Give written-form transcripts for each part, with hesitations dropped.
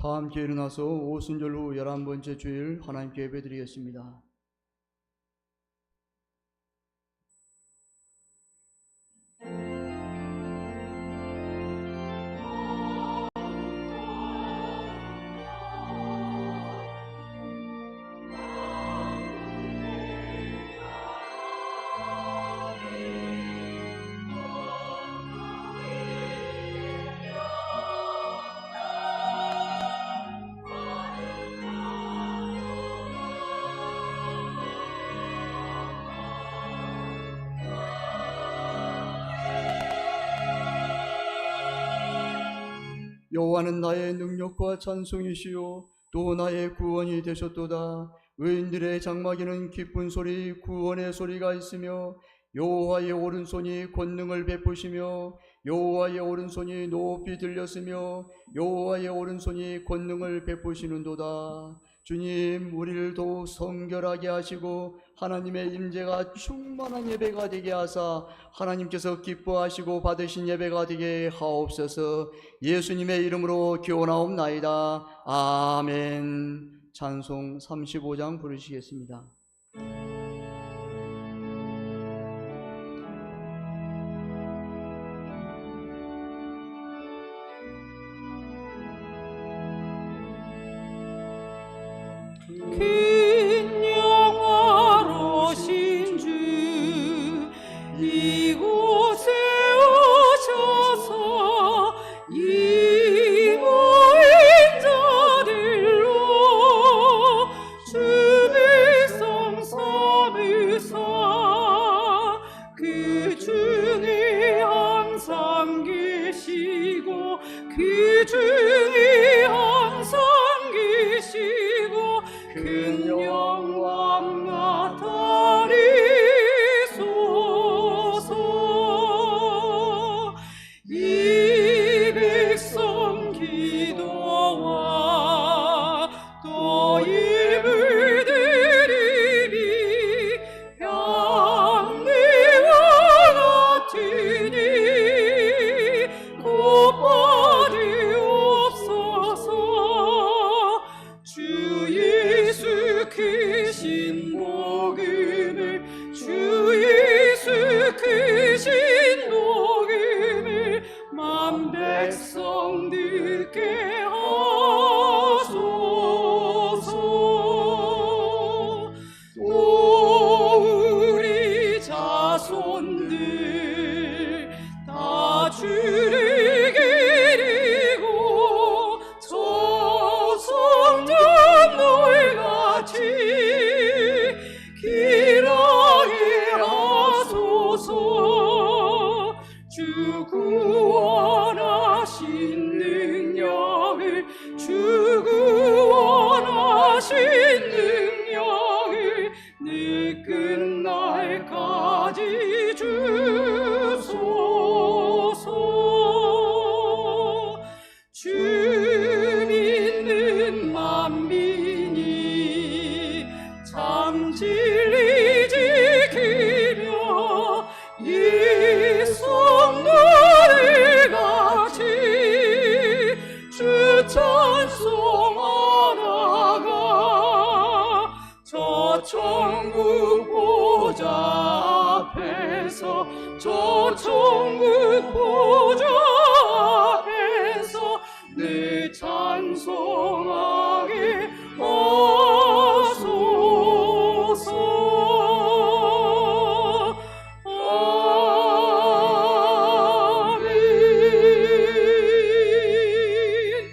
다 함께 일어나서 오순절 후 11번째 주일 하나님께 예배드리겠습니다. 여호와는 나의 능력과 찬송이시요 또 나의 구원이 되셨도다. 의인들의 장막에는 기쁜 소리 구원의 소리가 있으며 여호와의 오른손이 권능을 베푸시며 여호와의 오른손이 높이 들렸으며 여호와의 오른손이 권능을 베푸시는도다. 주님, 우리를 더욱 성결하게 하시고 하나님의 임재가 충만한 예배가 되게 하사 하나님께서 기뻐하시고 받으신 예배가 되게 하옵소서. 예수님의 이름으로 기원하옵나이다. 아멘. 찬송 35장 부르시겠습니다. 긴 영화로신 주 이곳에 오셔서 이 모인 자들로 주 백성 삼으사 그 중에 항상 계시고 그 중에 항상 계시고 큰 영광 나타내소서. 이 백성 기도와 또 예물 드리니 향내와 같으니 곱받으옵소서. 주 예수 크신 복음을 주 예수 크신 복음을 만 백성 듣게 하소서. 또 우리 자손들 다 주를 기리고 저 성전 돌같이 길하게 하소서. 주 구원하신 능력을 주 구원하신 능력을 늘 끝날까지 주소서. 주 믿는 만민이 참 진리 지키며 이 성도들 같이 주 찬송하다가 저 천국 보좌 앞에서 저 천국 보좌 앞에서 늘 찬송하게 하소서. 아멘.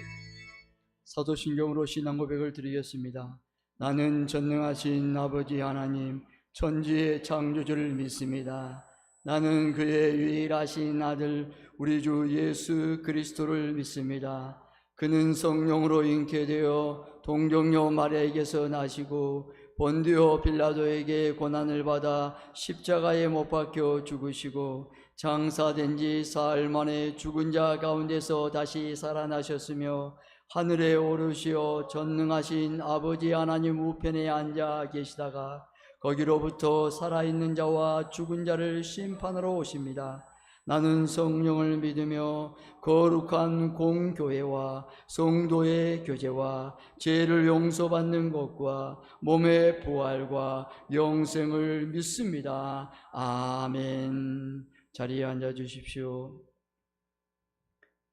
사도신경으로 신앙 고백을 드리겠습니다. 나는 전능하신 아버지 하나님 천지의 창조주를 믿습니다. 나는 그의 유일하신 아들 우리 주 예수 그리스도를 믿습니다. 그는 성령으로 잉태되어 동정녀 마리아에게서 나시고 본디오 빌라도에게 고난을 받아 십자가에 못 박혀 죽으시고 장사된 지 사흘 만에 죽은 자 가운데서 다시 살아나셨으며 하늘에 오르시어 전능하신 아버지 하나님 우편에 앉아 계시다가 거기로부터 살아있는 자와 죽은 자를 심판하러 오십니다. 나는 성령을 믿으며 거룩한 공교회와 성도의 교제와 죄를 용서받는 것과 몸의 부활과 영생을 믿습니다. 아멘. 자리에 앉아 주십시오.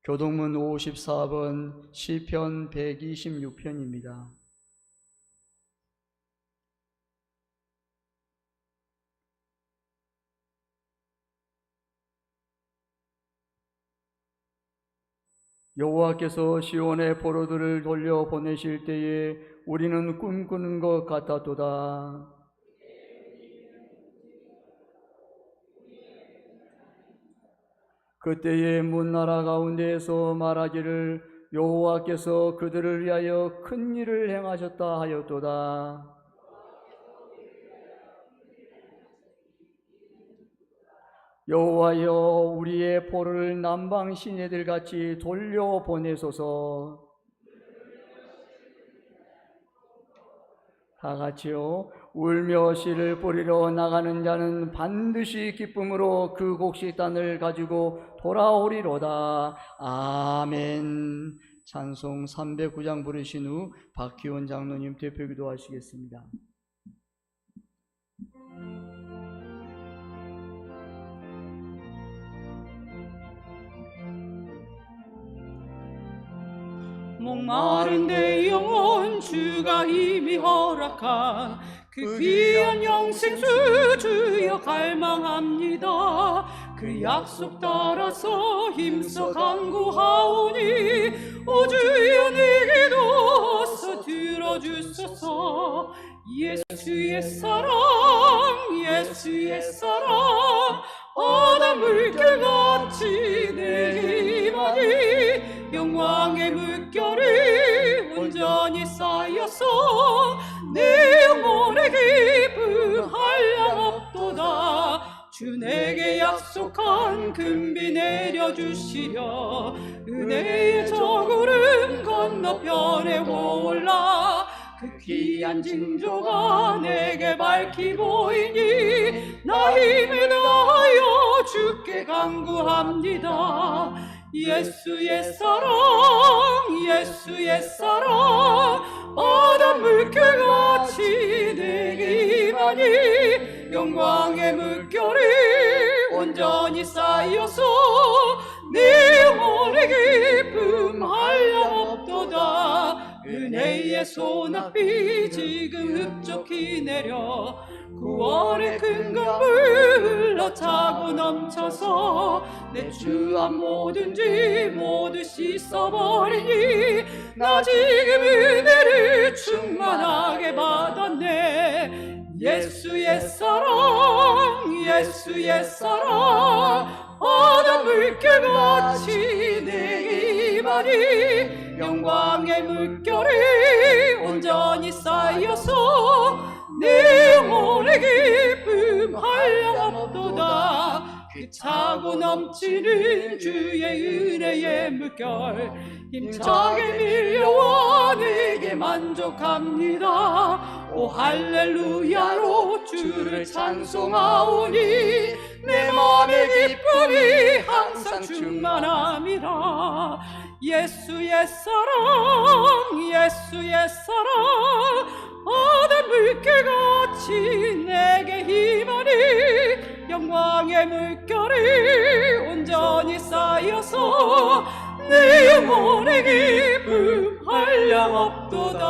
교동문 54번 시편 126편입니다. 여호와께서 시온의 포로들을 돌려보내실 때에 우리는 꿈꾸는 것 같았도다. 그때에 문나라 가운데에서 말하기를 여호와께서 그들을 위하여 큰 일을 행하셨다 하였도다. 여호와여, 우리의 포로를 남방 시내들 같이 돌려보내소서. 다 같이요. 울며 씨를 뿌리러 나가는 자는 반드시 기쁨으로 그 곡식단을 가지고 돌아오리로다. 아멘. 찬송 309장 부르신 후 박희원 장로님 대표기도 하시겠습니다. 목마른 내 영혼 주가 이미 허락한 그 귀한 영생수 주여 갈망합니다. 그 약속 따라서 힘써 간구하오니 오 주여 내 기도 들어주소서. 예수의 사랑 예수의 사랑 바다 물결같이 내게 임하니 영광의 물결이 온전히 쌓여서 내 영혼의 기쁨 한량없도다. 주 내게 약속한 금비 내려주시려 은혜의 저구름 건너편에 올라 그 귀한 징조가 내게 밝히 보이니 나 힘을 다하여 주께 간구합니다. 예수의 사랑 예수의 사랑 바다 물결같이 내게 임하니 영광의 물결이 온전히 쌓여서 내 영혼의 기쁨 한량없도다. 은혜의 소낙비 지금 흡족히 내려 구원의 큰 강물 흘러차고 넘쳐서 내 주 앞 모든 죄 모두 씻어버리니 나 지금 은혜를 충만하게 받았네. 예수의 사랑 예수의 사랑 바다 물결같이 내게 임하니 영광의 물결이 온전히 쌓여서 내 영혼의 기쁨 한량없도다. 그 차고 넘치는 주의 은혜의 물결 힘차게 밀려와 내게 만족합니다. 오 할렐루야로 주를 찬송하오니 내 마음의 기쁨이 항상 충만함이라. 예수의 사랑 예수의 사랑 바다 물결같이 내게 임하니 영광의 물결이 온전히 쌓여서 내 영혼의 기쁨 한량없도다.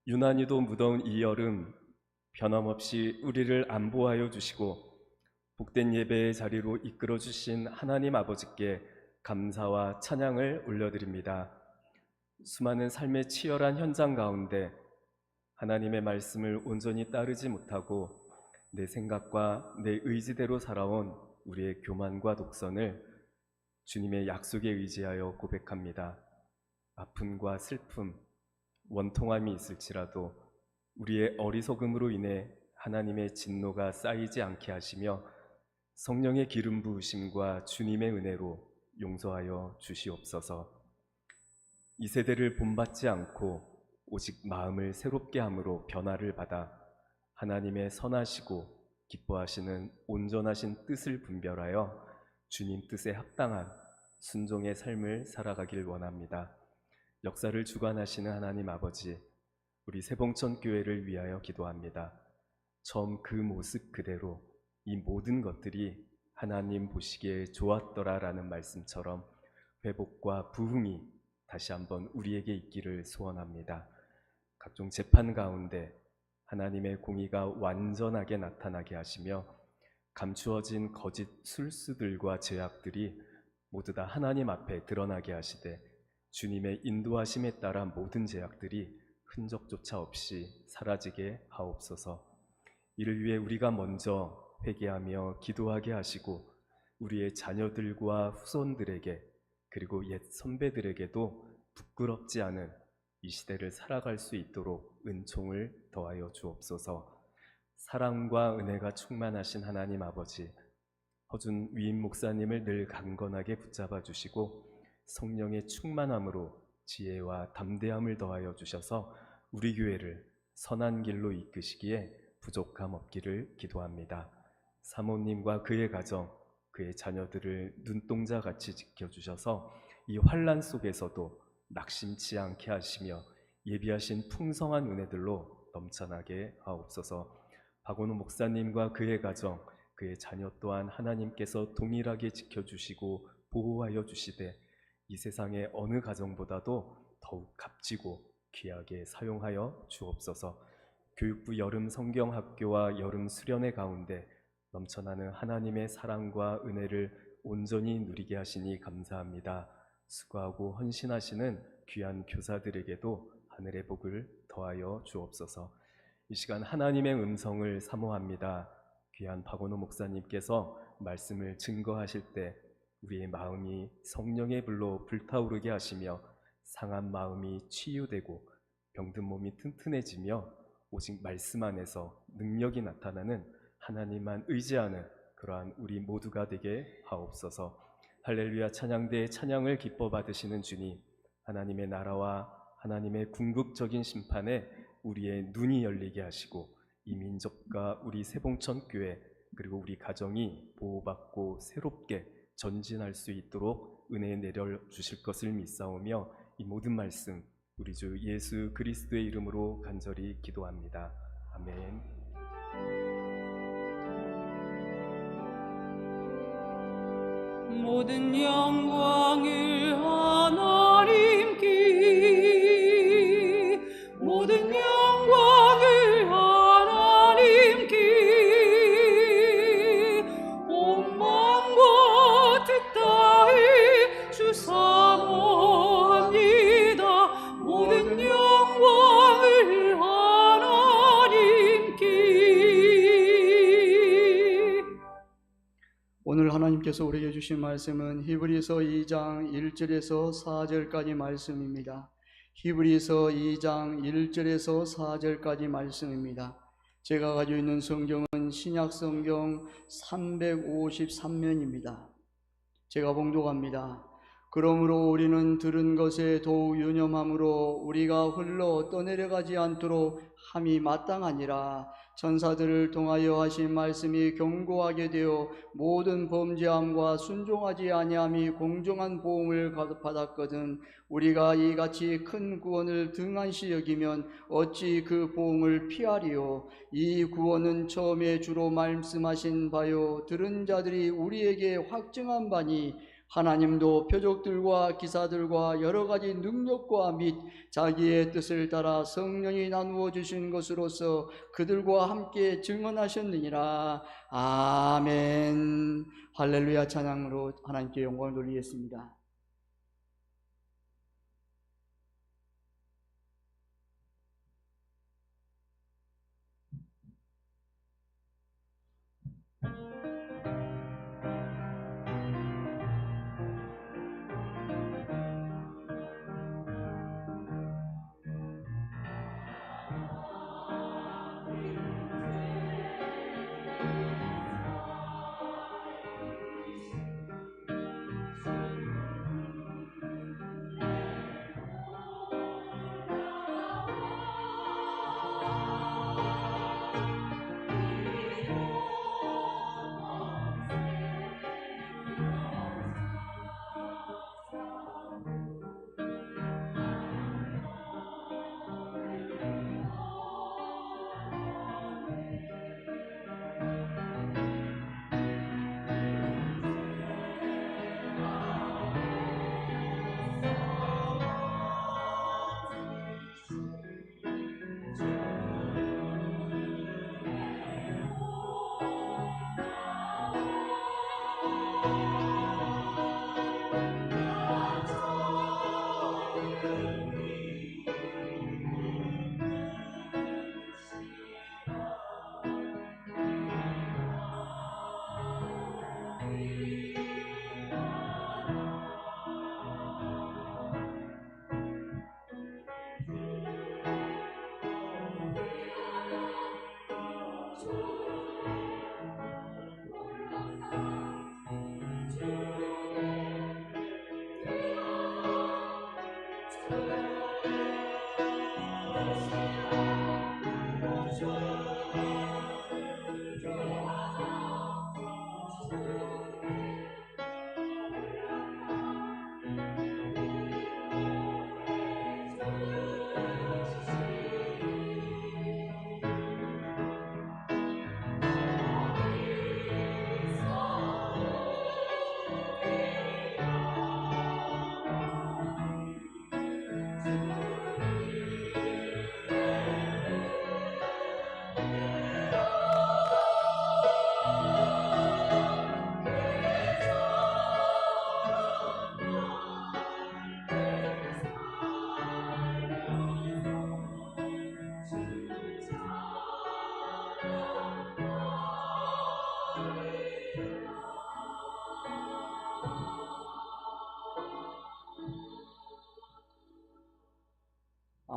유난히도 무더운 이 여름 변함없이 우리를 안보하여 주시고 복된 예배의 자리로 이끌어 주신 하나님 아버지께 감사와 찬양을 올려드립니다. 수많은 삶의 치열한 현장 가운데 하나님의 말씀을 온전히 따르지 못하고 내 생각과 내 의지대로 살아온 우리의 교만과 독선을 주님의 약속에 의지하여 고백합니다. 아픔과 슬픔, 원통함이 있을지라도 우리의 어리석음으로 인해 하나님의 진노가 쌓이지 않게 하시며 성령의 기름 부으심과 주님의 은혜로 용서하여 주시옵소서. 이 세대를 본받지 않고 오직 마음을 새롭게 함으로 변화를 받아 하나님의 선하시고 기뻐하시는 온전하신 뜻을 분별하여 주님 뜻에 합당한 순종의 삶을 살아가길 원합니다. 역사를 주관하시는 하나님 아버지, 우리 세봉천 교회를 위하여 기도합니다. 처음 그 모습 그대로 이 모든 것들이 하나님 보시기에 좋았더라라는 말씀처럼 회복과 부흥이 다시 한번 우리에게 있기를 소원합니다. 각종 재판 가운데 하나님의 공의가 완전하게 나타나게 하시며 감추어진 거짓 술수들과 죄악들이 모두 다 하나님 앞에 드러나게 하시되 주님의 인도하심에 따라 모든 죄악들이 흔적조차 없이 사라지게 하옵소서. 이를 위해 우리가 먼저 회개하며 기도하게 하시고 우리의 자녀들과 후손들에게 그리고 옛 선배들에게도 부끄럽지 않은 이 시대를 살아갈 수 있도록 은총을 더하여 주옵소서. 사랑과 은혜가 충만하신 하나님 아버지, 허준 위임 목사님을 늘 강건하게 붙잡아 주시고 성령의 충만함으로 지혜와 담대함을 더하여 주셔서 우리 교회를 선한 길로 이끄시기에 부족함 없기를 기도합니다. 사모님과 그의 가정, 그의 자녀들을 눈동자같이 지켜주셔서 이 환난 속에서도 낙심치 않게 하시며 예비하신 풍성한 은혜들로 넘쳐나게 하옵소서. 박원우 목사님과 그의 가정, 그의 자녀 또한 하나님께서 동일하게 지켜주시고 보호하여 주시되 이 세상의 어느 가정보다도 더욱 값지고 귀하게 사용하여 주옵소서. 교육부 여름 성경학교와 여름 수련회 가운데 넘쳐나는 하나님의 사랑과 은혜를 온전히 누리게 하시니 감사합니다. 수고하고 헌신하시는 귀한 교사들에게도 하늘의 복을 더하여 주옵소서. 이 시간 하나님의 음성을 사모합니다. 귀한 박원호 목사님께서 말씀을 증거하실 때 우리의 마음이 성령의 불로 불타오르게 하시며 상한 마음이 치유되고 병든 몸이 튼튼해지며 오직 말씀 안에서 능력이 나타나는 하나님만 의지하는 그러한 우리 모두가 되게 하옵소서. 할렐루야. 찬양대의 찬양을 기뻐 받으시는 주님, 하나님의 나라와 하나님의 궁극적인 심판에 우리의 눈이 열리게 하시고 이 민족과 우리 세봉천 교회 그리고 우리 가정이 보호받고 새롭게 전진할 수 있도록 은혜 내려주실 것을 믿사오며 이 모든 말씀 우리 주 예수 그리스도의 이름으로 간절히 기도합니다. 아멘. 모든 영광을 하나님께, 모든 영광을 하나님께, 온 마음과 뜻 다해 주 사모합니다. 모든 영광을 하나님께. 오늘 하나님께서 우리에게 주신 말씀은 히브리서 2장 1절에서 4절까지 말씀입니다. 히브리서 2장 1절에서 4절까지 말씀입니다. 제가 가지고 있는 성경은 신약 성경 353면입니다. 제가 봉독합니다. 그러므로 우리는 들은 것에 더욱 유념함으로 우리가 흘러 떠내려가지 않도록 함이 마땅하니라. 천사들을 통하여 하신 말씀이 경고하게 되어 모든 범죄함과 순종하지 아니함이 공정한 보응을 받았거든 우리가 이같이 큰 구원을 등한시 여기면 어찌 그 보응을 피하리요. 이 구원은 처음에 주로 말씀하신 바요 들은 자들이 우리에게 확증한 바니 하나님도 표적들과 기사들과 여러 가지 능력과 및 자기의 뜻을 따라 성령이 나누어 주신 것으로서 그들과 함께 증언하셨느니라. 아멘. 할렐루야. 찬양으로 하나님께 영광을 돌리겠습니다.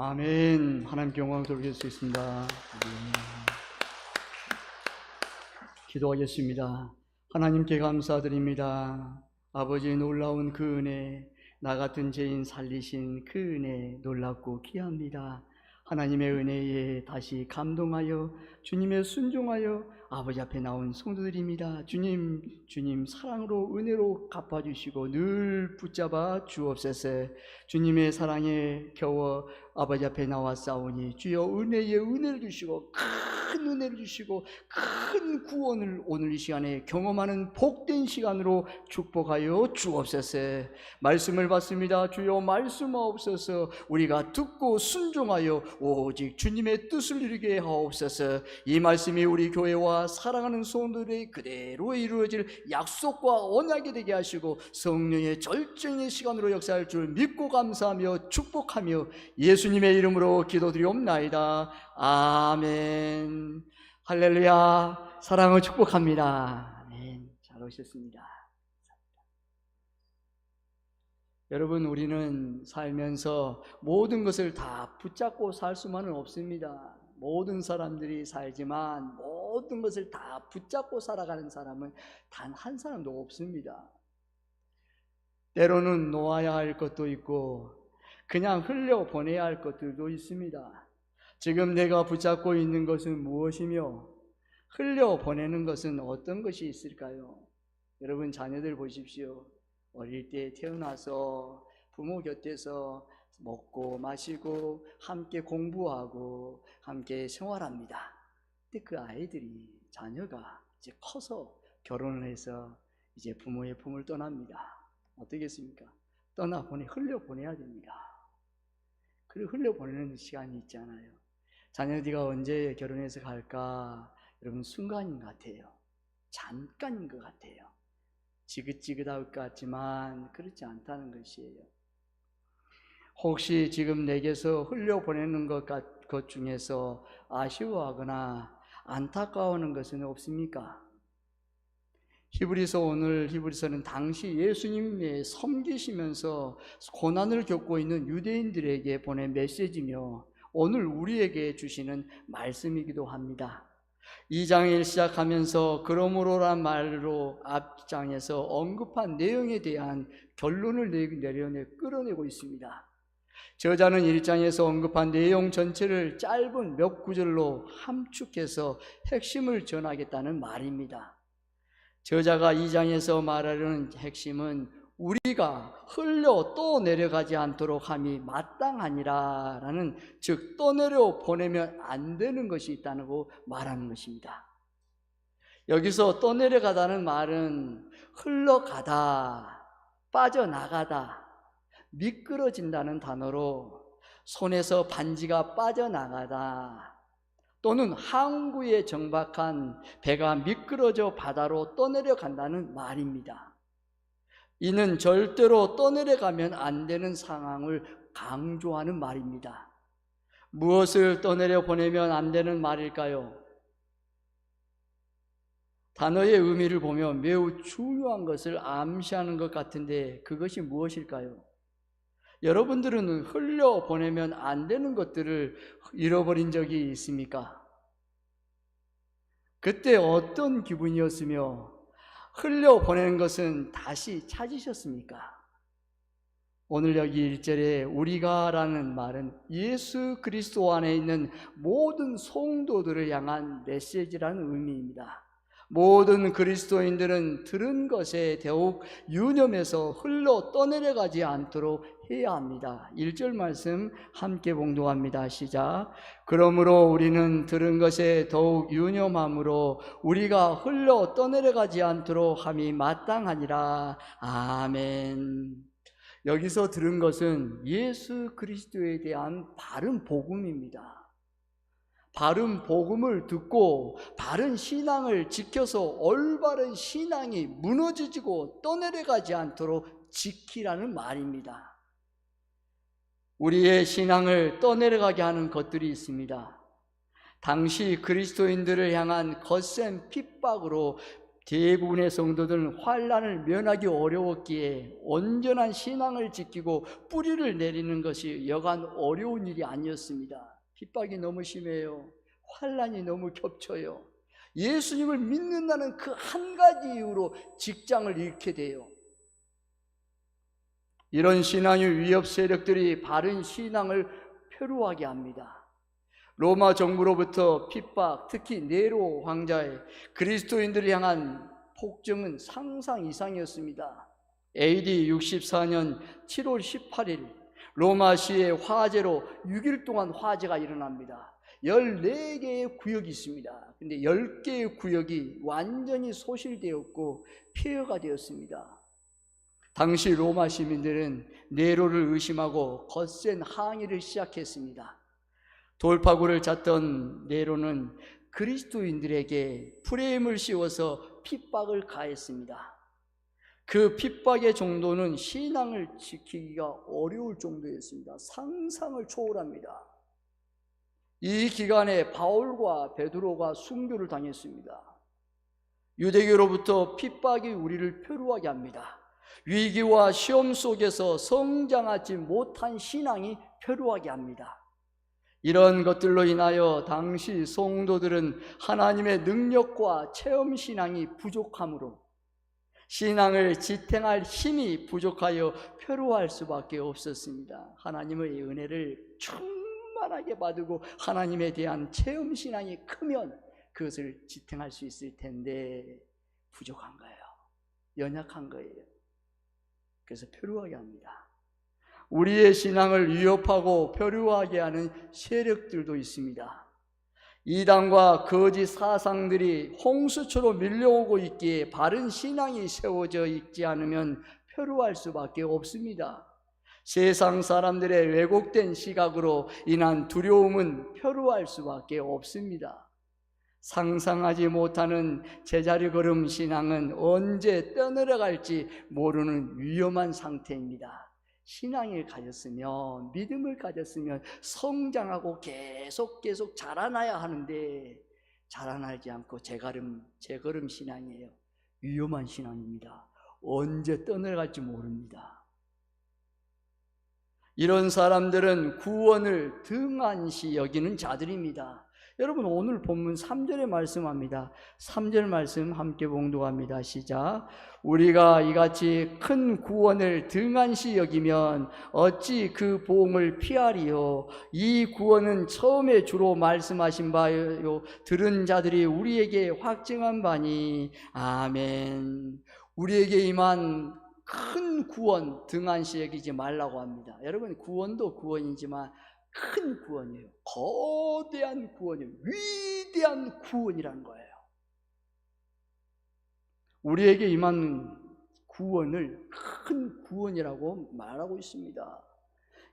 아멘. 하나님께 영광을 돌릴 수 있습니다. 기도하겠습니다. 하나님께 감사드립니다. 아버지 놀라운 그 은혜, 나 같은 죄인 살리신 그 은혜 놀랍고 귀합니다. 하나님의 은혜에 다시 감동하여 주님의 순종하여 아버지 앞에 나온 성도들입니다. 주님 사랑으로 은혜로 갚아주시고 늘 붙잡아 주옵소서. 주님의 사랑에 겨워 아버지 앞에 나와 싸우니 주여 은혜에 은혜를 주시고 큰 은혜를 주시고 큰 구원을 오늘 이 시간에 경험하는 복된 시간으로 축복하여 주옵소서. 말씀을 받습니다. 주여 말씀하옵소서. 우리가 듣고 순종하여 오직 주님의 뜻을 이루게 하옵소서. 이 말씀이 우리 교회와 사랑하는 성도들의 그대로 이루어질 약속과 언약이 되게 하시고 성령의 절정의 시간으로 역사할 줄 믿고 감사하며 축복하며 예수님의 이름으로 기도드리옵나이다. 아멘. 할렐루야. 사랑을 축복합니다. 아멘. 잘 오셨습니다. 여러분, 우리는 살면서 모든 것을 다 붙잡고 살 수만은 없습니다. 모든 사람들이 살지만 모든 것을 다 붙잡고 살아가는 사람은 단 한 사람도 없습니다. 때로는 놓아야 할 것도 있고 그냥 흘려보내야 할 것들도 있습니다. 지금 내가 붙잡고 있는 것은 무엇이며 흘려보내는 것은 어떤 것이 있을까요? 여러분, 자녀들 보십시오. 어릴 때 태어나서 부모 곁에서 먹고 마시고 함께 공부하고 함께 생활합니다. 근데 그 아이들이, 자녀가 이제 커서 결혼을 해서 이제 부모의 품을 떠납니다. 어떻겠습니까? 떠나보내, 흘려보내야 됩니다. 그리고 흘려보내는 시간이 있잖아요. 자녀들이가 언제 결혼해서 갈까? 여러분, 순간인 것 같아요. 잠깐인 것 같아요. 지긋지긋할 것 같지만 그렇지 않다는 것이에요. 혹시 지금 내게서 흘려보내는 것 중에서 아쉬워하거나 안타까워하는 것은 없습니까? 히브리서는 당시 예수님의 섬기시면서 고난을 겪고 있는 유대인들에게 보낸 메시지며 오늘 우리에게 주시는 말씀이기도 합니다. 2장을 시작하면서 그러므로란 말로 앞장에서 언급한 내용에 대한 결론을 끌어내고 있습니다. 저자는 1장에서 언급한 내용 전체를 짧은 몇 구절로 함축해서 핵심을 전하겠다는 말입니다. 저자가 2장에서 말하려는 핵심은 우리가 흘려 떠내려가지 않도록 함이 마땅하니라 라는, 즉 떠내려 보내면 안 되는 것이 있다고 말하는 것입니다. 여기서 떠내려가다는 말은 흘러가다, 빠져나가다, 미끄러진다는 단어로 손에서 반지가 빠져나가다 또는 항구에 정박한 배가 미끄러져 바다로 떠내려간다는 말입니다. 이는 절대로 떠내려가면 안 되는 상황을 강조하는 말입니다. 무엇을 떠내려 보내면 안 되는 말일까요? 단어의 의미를 보면 매우 중요한 것을 암시하는 것 같은데 그것이 무엇일까요? 여러분들은 흘려보내면 안 되는 것들을 잃어버린 적이 있습니까? 그때 어떤 기분이었으며 흘려보내는 것은 다시 찾으셨습니까? 오늘 여기 1절에 우리가라는 말은 예수 그리스도 안에 있는 모든 성도들을 향한 메시지라는 의미입니다. 모든 그리스도인들은 들은 것에 더욱 유념해서 흘러 떠내려가지 않도록 해야 합니다. 1절 말씀 함께 봉독합니다. 시작. 그러므로 우리는 들은 것에 더욱 유념함으로 우리가 흘러 떠내려가지 않도록 함이 마땅하니라. 아멘. 여기서 들은 것은 예수 그리스도에 대한 바른 복음입니다. 바른 복음을 듣고 바른 신앙을 지켜서 올바른 신앙이 무너지고 떠내려가지 않도록 지키라는 말입니다. 우리의 신앙을 떠내려가게 하는 것들이 있습니다. 당시 그리스도인들을 향한 거센 핍박으로 대부분의 성도들은 환난을 면하기 어려웠기에 온전한 신앙을 지키고 뿌리를 내리는 것이 여간 어려운 일이 아니었습니다. 핍박이 너무 심해요. 환난이 너무 겹쳐요. 예수님을 믿는다는 그 한 가지 이유로 직장을 잃게 돼요. 이런 신앙의 위협 세력들이 바른 신앙을 표류하게 합니다. 로마 정부로부터 핍박, 특히 네로 황자의 그리스도인들을 향한 폭정은 상상 이상이었습니다. AD 64년 7월 18일 로마시의 화재로 6일 동안 화재가 일어납니다. 14개의 구역이 있습니다. 근데 10개의 구역이 완전히 소실되었고 폐허가 되었습니다. 당시 로마 시민들은 네로를 의심하고 거센 항의를 시작했습니다. 돌파구를 짰던 네로는 그리스도인들에게 프레임을 씌워서 핍박을 가했습니다. 그 핍박의 정도는 신앙을 지키기가 어려울 정도였습니다. 상상을 초월합니다. 이 기간에 바울과 베드로가 순교를 당했습니다. 유대교로부터 핍박이 우리를 표류하게 합니다. 위기와 시험 속에서 성장하지 못한 신앙이 표류하게 합니다. 이런 것들로 인하여 당시 성도들은 하나님의 능력과 체험 신앙이 부족하므로 신앙을 지탱할 힘이 부족하여 표류할 수밖에 없었습니다. 하나님의 은혜를 충만하게 받고 하나님에 대한 체험 신앙이 크면 그것을 지탱할 수 있을 텐데 부족한 거예요. 연약한 거예요. 그래서 표류하게 합니다. 우리의 신앙을 위협하고 표류하게 하는 세력들도 있습니다. 이단과 거짓 사상들이 홍수처럼 밀려오고 있기에 바른 신앙이 세워져 있지 않으면 표류할 수밖에 없습니다. 세상 사람들의 왜곡된 시각으로 인한 두려움은 표류할 수밖에 없습니다. 상상하지 못하는 제자리 걸음 신앙은 언제 떠내려갈지 모르는 위험한 상태입니다. 신앙을 가졌으면, 믿음을 가졌으면 성장하고 계속 자라나야 하는데 자라나지 않고 제걸음 신앙이에요. 위험한 신앙입니다. 언제 떠내려갈지 모릅니다. 이런 사람들은 구원을 등한시 여기는 자들입니다. 여러분, 오늘 본문 3절에 말씀합니다. 3절 말씀 함께 봉독합니다. 시작. 우리가 이같이 큰 구원을 등한시 여기면 어찌 그 보응을 피하리요. 이 구원은 처음에 주로 말씀하신 바요 들은 자들이 우리에게 확증한 바니. 아멘. 우리에게 임한 큰 구원 등한시 여기지 말라고 합니다. 여러분, 구원도 구원이지만 큰 구원이에요. 거대한 구원이에요. 위대한 구원이라는 거예요. 우리에게 임한 구원을 큰 구원이라고 말하고 있습니다.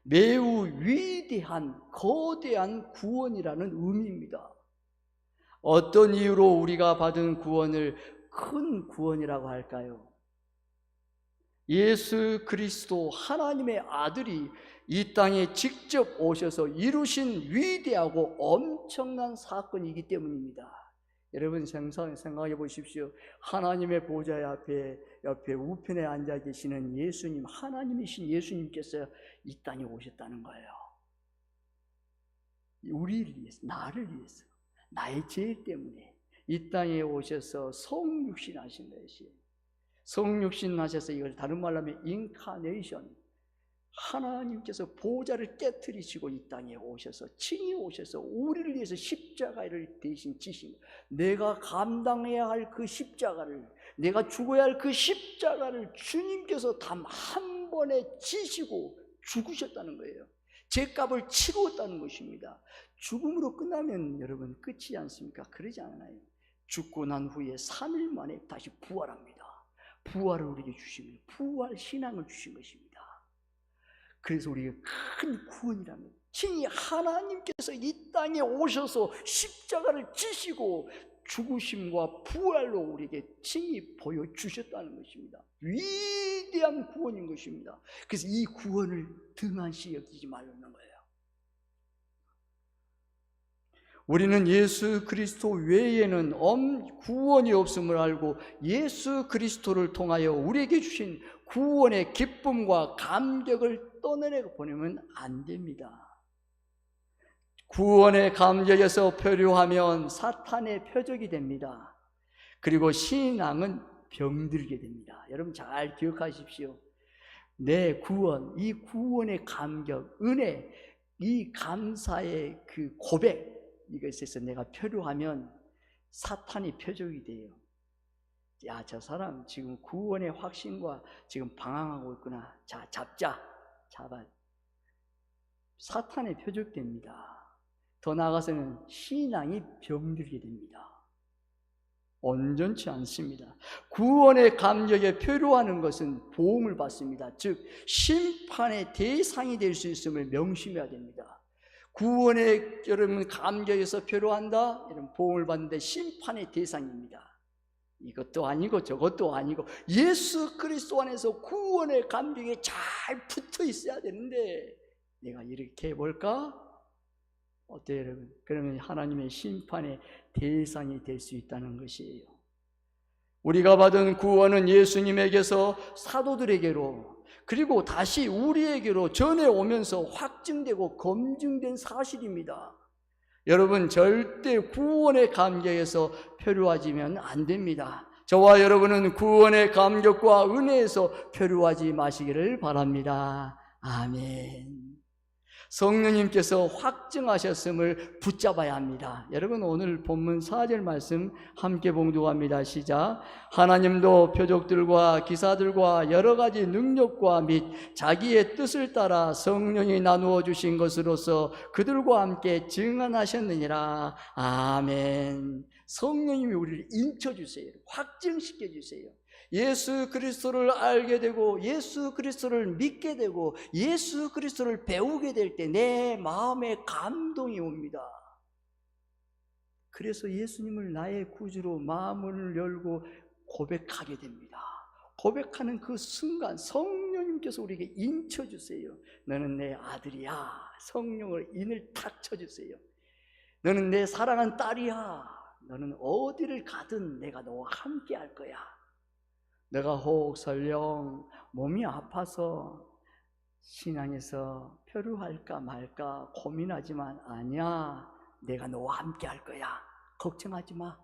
매우 위대한 거대한 구원이라는 의미입니다. 어떤 이유로 우리가 받은 구원을 큰 구원이라고 할까요? 예수 그리스도 하나님의 아들이 이 땅에 직접 오셔서 이루신 위대하고 엄청난 사건이기 때문입니다. 여러분 생각해 보십시오. 하나님의 보좌 옆에 우편에 앉아 계시는 예수님, 하나님이신 예수님께서 이 땅에 오셨다는 거예요. 우리를 위해서, 나를 위해서, 나의 죄 때문에 이 땅에 오셔서 성육신 하신 것이, 성육신 하셔서 이걸 다른 말로 하면 인카네이션, 하나님께서 보좌를 깨트리시고 이 땅에 오셔서 칭히 오셔서 우리를 위해서 십자가를 대신 지신, 내가 감당해야 할 그 십자가를, 내가 죽어야 할 그 십자가를 주님께서 단 한 번에 지시고 죽으셨다는 거예요. 죄값을 치루었다는 것입니다. 죽음으로 끝나면 여러분 끝이지 않습니까? 그러지 않아요. 죽고 난 후에 3일 만에 다시 부활합니다. 부활을 우리에게 주시면 부활 신앙을 주신 것입니다. 그래서 우리가 큰 구원이라는 거예요. 친히 하나님께서 이 땅에 오셔서 십자가를 지시고 죽으심과 부활로 우리에게 친히 보여주셨다는 것입니다. 위대한 구원인 것입니다. 그래서 이 구원을 등한시 여기지 말라는 거예요. 우리는 예수 그리스도 외에는 구원이 없음을 알고 예수 그리스도를 통하여 우리에게 주신 구원의 기쁨과 감격을 떠내려 보내면 안 됩니다. 구원의 감격에서 표류하면 사탄의 표적이 됩니다. 그리고 신앙은 병들게 됩니다. 여러분 잘 기억하십시오. 내 구원, 이 구원의 감격, 은혜, 이 감사의 그 고백, 이것에서 내가 표류하면 사탄이 표적이 돼요. 야, 저 사람 지금 구원의 확신과 지금 방황하고 있구나. 자, 잡아. 사탄의 표적됩니다. 더 나아가서는 신앙이 병들게 됩니다. 온전치 않습니다. 구원의 감격에 표류하는 것은 보응을 받습니다. 즉 심판의 대상이 될 수 있음을 명심해야 됩니다. 구원의 여러분 감격에서 표류한다, 이런 보응을 받는데 심판의 대상입니다. 이것도 아니고 저것도 아니고 예수 그리스도 안에서 구원의 감격에 잘 붙어 있어야 되는데 내가 이렇게 해볼까? 어때요 여러분? 그러면 하나님의 심판의 대상이 될 수 있다는 것이에요. 우리가 받은 구원은 예수님에게서 사도들에게로 그리고 다시 우리에게로 전해오면서 확증되고 검증된 사실입니다. 여러분 절대 구원의 감격에서 표류하지면 안 됩니다. 저와 여러분은 구원의 감격과 은혜에서 표류하지 마시기를 바랍니다. 아멘. 성령님께서 확증하셨음을 붙잡아야 합니다. 여러분 오늘 본문 4절 말씀 함께 봉독합니다. 시작. 하나님도 표적들과 기사들과 여러 가지 능력과 및 자기의 뜻을 따라 성령이 나누어 주신 것으로서 그들과 함께 증언하셨느니라. 아멘. 성령님이 우리를 인쳐주세요. 확증시켜주세요. 예수 그리스도를 알게 되고 예수 그리스도를 믿게 되고 예수 그리스도를 배우게 될 때 내 마음에 감동이 옵니다. 그래서 예수님을 나의 구주로 마음을 열고 고백하게 됩니다. 고백하는 그 순간 성령님께서 우리에게 인쳐주세요. 너는 내 아들이야. 성령을 인을 탁 쳐주세요. 너는 내 사랑한 딸이야. 너는 어디를 가든 내가 너와 함께 할 거야. 내가 혹 설령 몸이 아파서 신앙에서 표류할까 말까 고민하지만 아니야. 내가 너와 함께 할 거야. 걱정하지 마.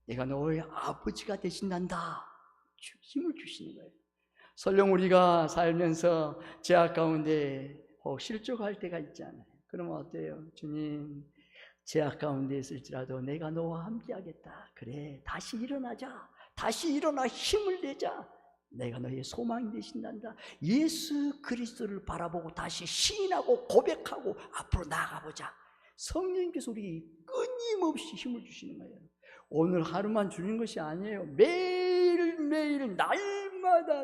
내가 너의 아버지가 되신단다. 힘을 주시는 거예요. 설령 우리가 살면서 죄악 가운데 혹 실족할 때가 있잖아요. 그러면 어때요? 주님, 죄악 가운데 있을지라도 내가 너와 함께 하겠다. 그래, 다시 일어나자. 다시 일어나 힘을 내자. 내가 너의 소망이 되신단다. 예수 그리스도를 바라보고 다시 시인하고 고백하고 앞으로 나아가보자. 성령님께서 우리에게 끊임없이 힘을 주시는 거예요. 오늘 하루만 주는 것이 아니에요. 매일매일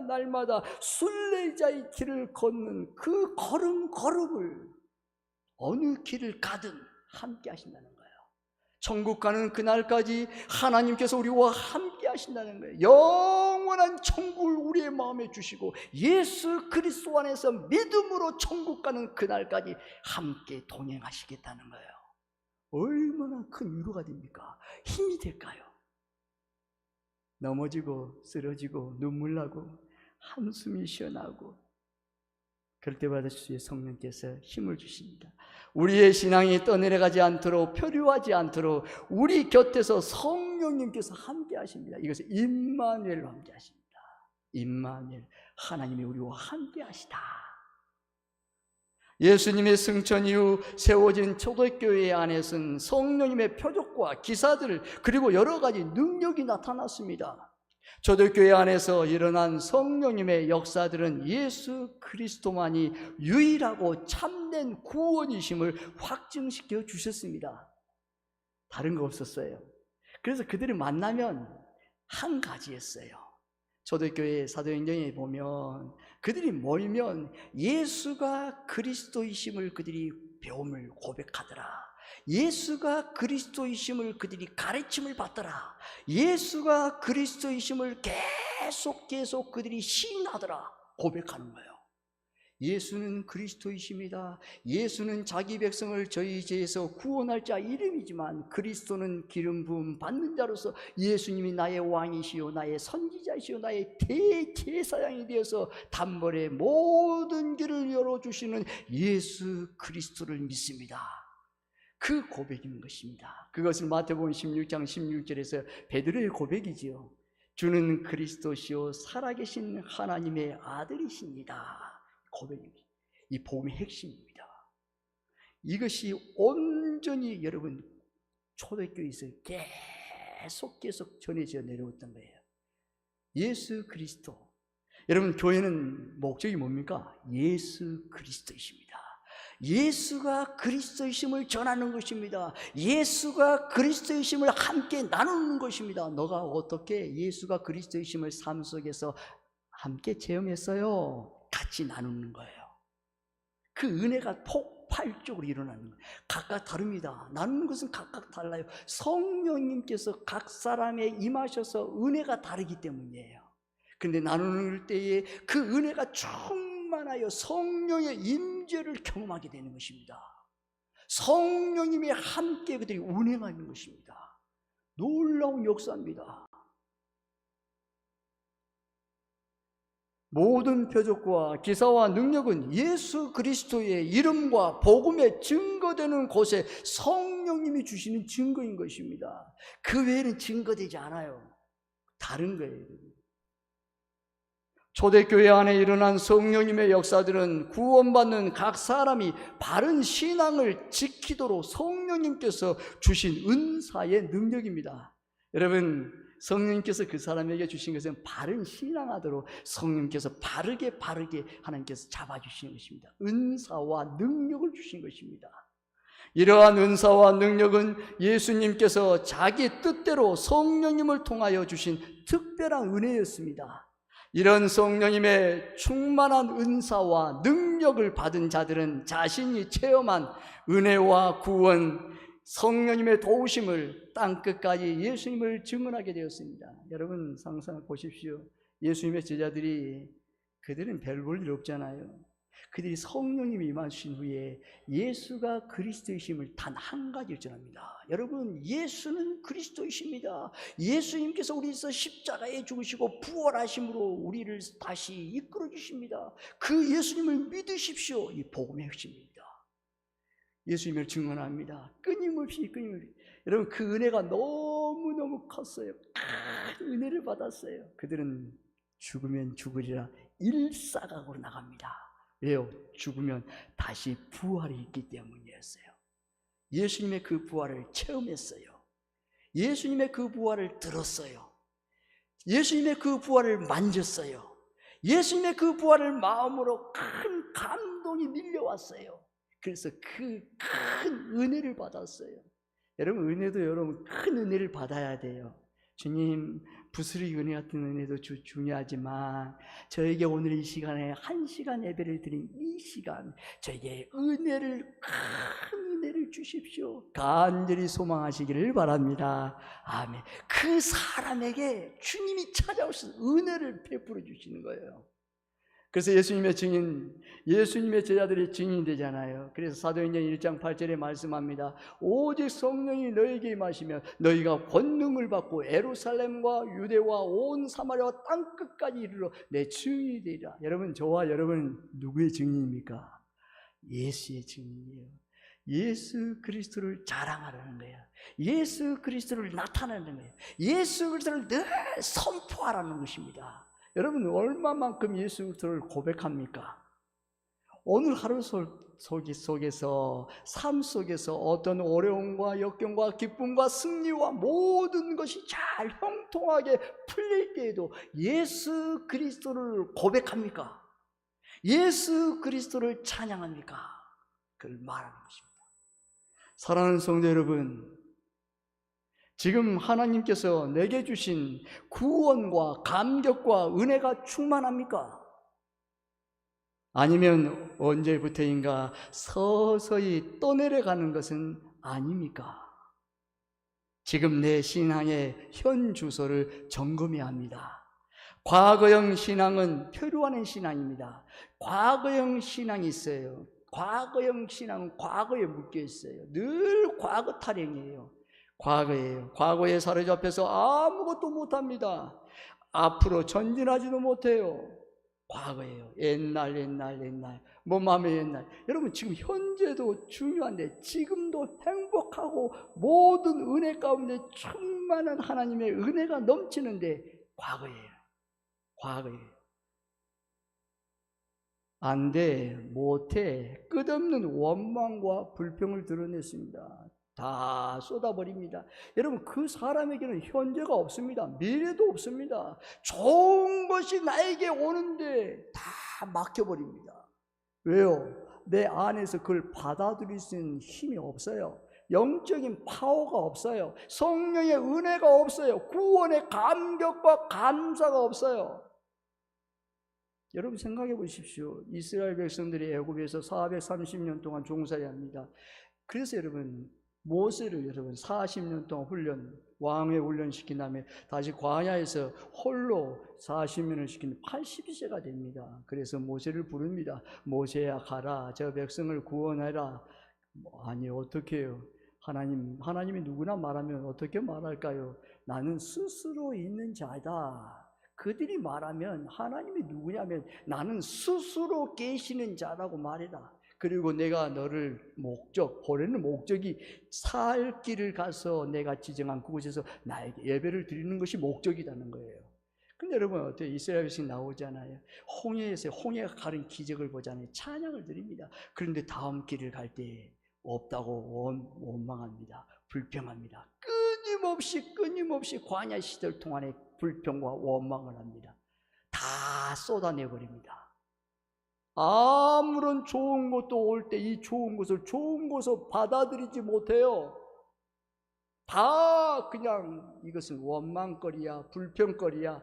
날마다 순례자의 길을 걷는 그 걸음을 어느 길을 가든 함께 하신다는 거예요. 천국 가는 그날까지 하나님께서 우리와 함께 하신다는 거예요. 영원한 천국을 우리의 마음에 주시고 예수 그리스도 안에서 믿음으로 천국 가는 그날까지 함께 동행하시겠다는 거예요. 얼마나 큰 위로가 됩니까? 힘이 될까요? 넘어지고 쓰러지고 눈물 나고 한숨이 쉬어나고 그럴 때마다 주의 성령께서 힘을 주십니다. 우리의 신앙이 떠내려가지 않도록 표류하지 않도록 우리 곁에서 성령님께서 함께 하십니다. 이것을 임마누엘로 함께 하십니다. 임마누엘, 하나님이 우리와 함께 하시다. 예수님의 승천 이후 세워진 초대교회 안에서는 성령님의 표적과 기사들 그리고 여러 가지 능력이 나타났습니다. 초대교회 안에서 일어난 성령님의 역사들은 예수 그리스도만이 유일하고 참된 구원이심을 확증시켜 주셨습니다. 다른 거 없었어요. 그래서 그들을 만나면 한 가지였어요. 초대교회 사도행전에 보면 그들이 모이면 예수가 그리스도이심을 그들이 배움을 고백하더라. 예수가 그리스도이심을 그들이 가르침을 받더라. 예수가 그리스도이심을 계속 그들이 시인하더라. 고백하는 거예요. 예수는 그리스도이십니다. 예수는 자기 백성을 저희 죄에서 구원할 자 이름이지만 그리스도는 기름 부음 받는 자로서 예수님이 나의 왕이시요 나의 선지자이시요 나의 대제사장이 되어서 단번에 모든 길을 열어주시는 예수 그리스도를 믿습니다. 그 고백인 것입니다. 그것을 마태복음 16장 16절에서 베드로의 고백이지요. 주는 그리스도시요 살아계신 하나님의 아들이십니다. 고백입니다. 이 복음의 핵심입니다. 이것이 온전히 여러분 초대교회에서 계속 전해져 내려왔던 거예요. 예수 그리스도. 여러분 교회는 목적이 뭡니까? 예수 그리스도이십니다. 예수가 그리스도이심을 전하는 것입니다. 예수가 그리스도이심을 함께 나누는 것입니다. 너가 어떻게 예수가 그리스도이심을 삶 속에서 함께 체험했어요? 같이 나누는 거예요. 그 은혜가 폭발적으로 일어나는 거예요. 각각 다릅니다. 나누는 것은 각각 달라요. 성령님께서 각 사람에 임하셔서 은혜가 다르기 때문이에요. 그런데 나누는 때에 그 은혜가 충만하여 성령의 임재를 경험하게 되는 것입니다. 성령님이 함께 그들이 운행하는 것입니다. 놀라운 역사입니다. 모든 표적과 기사와 능력은 예수 그리스도의 이름과 복음에 증거되는 곳에 성령님이 주시는 증거인 것입니다. 그 외에는 증거되지 않아요. 다른 거예요. 초대교회 안에 일어난 성령님의 역사들은 구원받는 각 사람이 바른 신앙을 지키도록 성령님께서 주신 은사의 능력입니다. 여러분, 성령님께서 그 사람에게 주신 것은 바른 신앙하도록 성령님께서 바르게 하나님께서 잡아주시는 것입니다. 은사와 능력을 주신 것입니다. 이러한 은사와 능력은 예수님께서 자기 뜻대로 성령님을 통하여 주신 특별한 은혜였습니다. 이런 성령님의 충만한 은사와 능력을 받은 자들은 자신이 체험한 은혜와 구원, 성령님의 도우심을 땅끝까지 예수님을 증언하게 되었습니다. 여러분 상상해 보십시오. 예수님의 제자들이 그들은 별 볼 일 없잖아요. 그들이 성령님이 임하신 후에 예수가 그리스도이심을 단 한 가지 전합니다. 여러분, 예수는 그리스도이십니다. 예수님께서 우리에서 십자가에 죽으시고 부활하심으로 우리를 다시 이끌어 주십니다. 그 예수님을 믿으십시오. 이 복음의 핵심입니다. 예수님을 증언합니다. 끊임없이. 여러분, 그 은혜가 너무너무 컸어요. 큰 은혜를 받았어요. 그들은 죽으면 죽으리라 일사각으로 나갑니다. 왜요? 죽으면 다시 부활이 있기 때문이었어요. 예수님의 그 부활을 체험했어요. 예수님의 그 부활을 들었어요. 예수님의 그 부활을 만졌어요. 예수님의 그 부활을 마음으로 큰 감동이 밀려왔어요. 그래서 그 큰 은혜를 받았어요. 여러분, 은혜도 여러분 큰 은혜를 받아야 돼요. 주님, 부스러기 은혜 같은 은혜도 중요하지만 저에게 오늘 이 시간에 1시간 예배를 드린 이 시간, 저에게 큰 은혜를 주십시오. 간절히 소망하시기를 바랍니다. 아멘. 그 사람에게 주님이 찾아오셔서 은혜를 베풀어 주시는 거예요. 그래서 예수님의 증인, 예수님의 제자들이 증인이 되잖아요. 그래서 사도행전 1장 8절에 말씀합니다. 오직 성령이 너에게 임하시면 너희가 권능을 받고 예루살렘과 유대와 온 사마리아와 땅끝까지 이르러 내 증인이 되리라. 여러분, 저와 여러분은 누구의 증인입니까? 예수의 증인이에요. 예수 그리스도를 자랑하라는 거예요. 예수 그리스도를 나타내는 거예요. 예수 그리스도를 늘 선포하라는 것입니다. 여러분, 얼마만큼 예수 그리스도를 고백합니까? 오늘 하루 속에서, 삶 속에서 어떤 어려움과 역경과 기쁨과 승리와 모든 것이 잘 형통하게 풀릴 때에도 예수 그리스도를 고백합니까? 예수 그리스도를 찬양합니까? 그걸 말하는 것입니다. 사랑하는 성도 여러분, 지금 하나님께서 내게 주신 구원과 감격과 은혜가 충만합니까? 아니면 언제부터인가 서서히 떠내려가는 것은 아닙니까? 지금 내 신앙의 현 주소를 점검해야 합니다. 과거형 신앙은 표류하는 신앙입니다. 과거형 신앙이 있어요. 과거형 신앙은 과거에 묶여 있어요. 늘 과거 타령이에요. 과거예요. 과거에 사로잡혀서 아무것도 못합니다. 앞으로 전진하지도 못해요. 과거예요. 옛날. 뭐 마음의 옛날. 여러분 지금 현재도 중요한데 지금도 행복하고 모든 은혜 가운데 충만한 하나님의 은혜가 넘치는데 과거예요. 안 돼, 못해, 끝없는 원망과 불평을 드러냈습니다. 다 쏟아버립니다. 여러분 그 사람에게는 현재가 없습니다. 미래도 없습니다. 좋은 것이 나에게 오는데 다 막혀버립니다. 왜요? 내 안에서 그걸 받아들일 수 있는 힘이 없어요. 영적인 파워가 없어요. 성령의 은혜가 없어요. 구원의 감격과 감사가 없어요. 여러분 생각해 보십시오. 이스라엘 백성들이 애굽에서 430년 동안 종살이 합니다. 그래서 여러분 모세를 여러분 40년 동안 왕의 훈련시킨 다음에 다시 광야에서 홀로 40년을 시킨 80세가 됩니다. 그래서 모세를 부릅니다. 모세야 가라, 저 백성을 구원해라. 아니 어떻게 해요? 하나님이 누구나 말하면 어떻게 말할까요? 나는 스스로 있는 자다. 그들이 말하면 하나님이 누구냐면 나는 스스로 계시는 자라고 말해라. 그리고 내가 너를 보내는 목적이 살 길을 가서 내가 지정한 그곳에서 나에게 예배를 드리는 것이 목적이라는 거예요. 근데 여러분 어때요? 이스라엘 백성이 나오잖아요. 홍해가 가른 기적을 보잖아요. 찬양을 드립니다. 그런데 다음 길을 갈 때 없다고 원망합니다. 불평합니다. 끊임없이 광야 시절 동안에 불평과 원망을 합니다. 다 쏟아내버립니다. 아무런 좋은 것도 올 때 이 좋은 것을 받아들이지 못해요. 다 그냥 이것은 원망거리야, 불평거리야.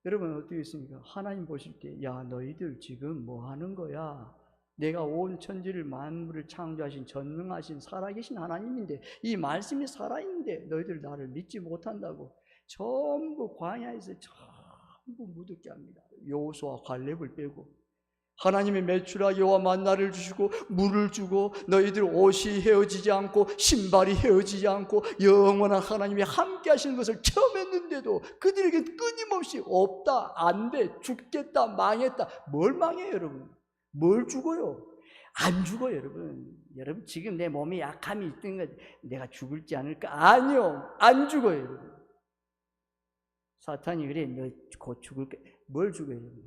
여러분 어떻게 있습니까? 하나님 보실 때 야 너희들 지금 뭐 하는 거야? 내가 온 천지를 만물을 창조하신 전능하신 살아계신 하나님인데 이 말씀이 살아있는데 너희들 나를 믿지 못한다고 전부 광야에서 전부 묻게 합니다. 여호수아 갈렙을 빼고 하나님의 메추라기와 만나를 주시고 물을 주고 너희들 옷이 헤어지지 않고 신발이 헤어지지 않고 영원한 하나님이 함께 하시는 것을 처음 했는데도 그들에게 끊임없이 없다, 안 돼, 죽겠다, 망했다. 뭘 망해요 여러분? 뭘 죽어요? 안 죽어요 여러분. 여러분 지금 내 몸에 약함이 있던 것 내가 죽을지 않을까? 아니요, 안 죽어요 여러분. 사탄이 그래 너 곧 죽을 거야. 뭘 죽어요 여러분?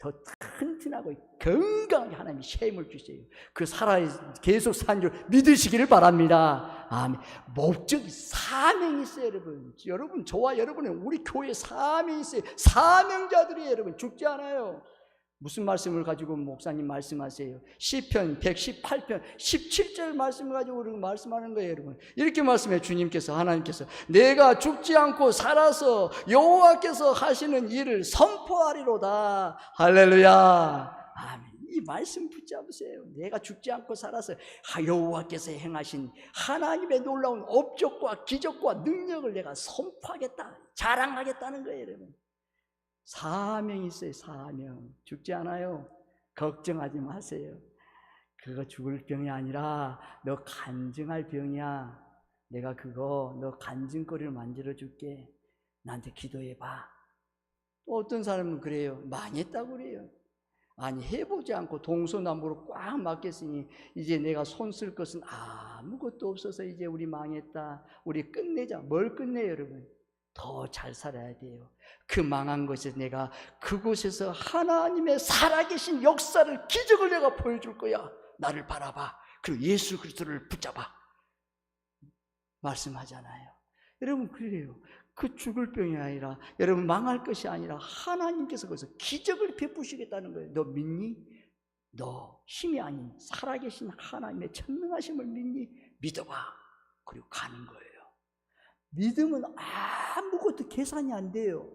더 튼튼하고 건강하게 하나님이 셈을 주세요. 그 계속 산 줄 믿으시기를 바랍니다. 아멘. 목적이 사명이 있어요 여러분. 여러분 저와 여러분은 우리 교회 사명이 있어요. 사명자들이 여러분 죽지 않아요. 무슨 말씀을 가지고 목사님 말씀하세요? 시편 118편 17절 말씀을 가지고 우리가 말씀하는 거예요 여러분. 이렇게 말씀해 주님께서 하나님께서 내가 죽지 않고 살아서 여호와께서 하시는 일을 선포하리로다. 할렐루야. 아멘. 이 말씀 붙잡으세요. 내가 죽지 않고 살아서 여호와께서 행하신 하나님의 놀라운 업적과 기적과 능력을 내가 선포하겠다, 자랑하겠다는 거예요 여러분. 사명이 있어요. 사명. 죽지 않아요. 걱정하지 마세요. 그거 죽을 병이 아니라 너 간증할 병이야. 내가 너 간증거리를 만들어줄게. 나한테 기도해봐. 또 어떤 사람은 그래요. 망했다고 그래요. 아니 해보지 않고 동서남북으로 꽉 막혔으니 이제 내가 손 쓸 것은 아무것도 없어서 이제 우리 망했다. 우리 끝내자. 뭘 끝내요 여러분? 더 잘 살아야 돼요. 그 망한 것에 내가 그곳에서 하나님의 살아계신 역사를, 기적을 내가 보여줄 거야. 나를 바라봐. 그리고 예수 그리스도를 붙잡아. 말씀하잖아요. 여러분 그래요. 그 죽을 병이 아니라 여러분 망할 것이 아니라 하나님께서 거기서 기적을 베푸시겠다는 거예요. 너 믿니? 너 힘이 아닌 살아계신 하나님의 전능하심을 믿니? 믿어봐. 그리고 가는 거예요. 믿음은 아무것도 계산이 안 돼요.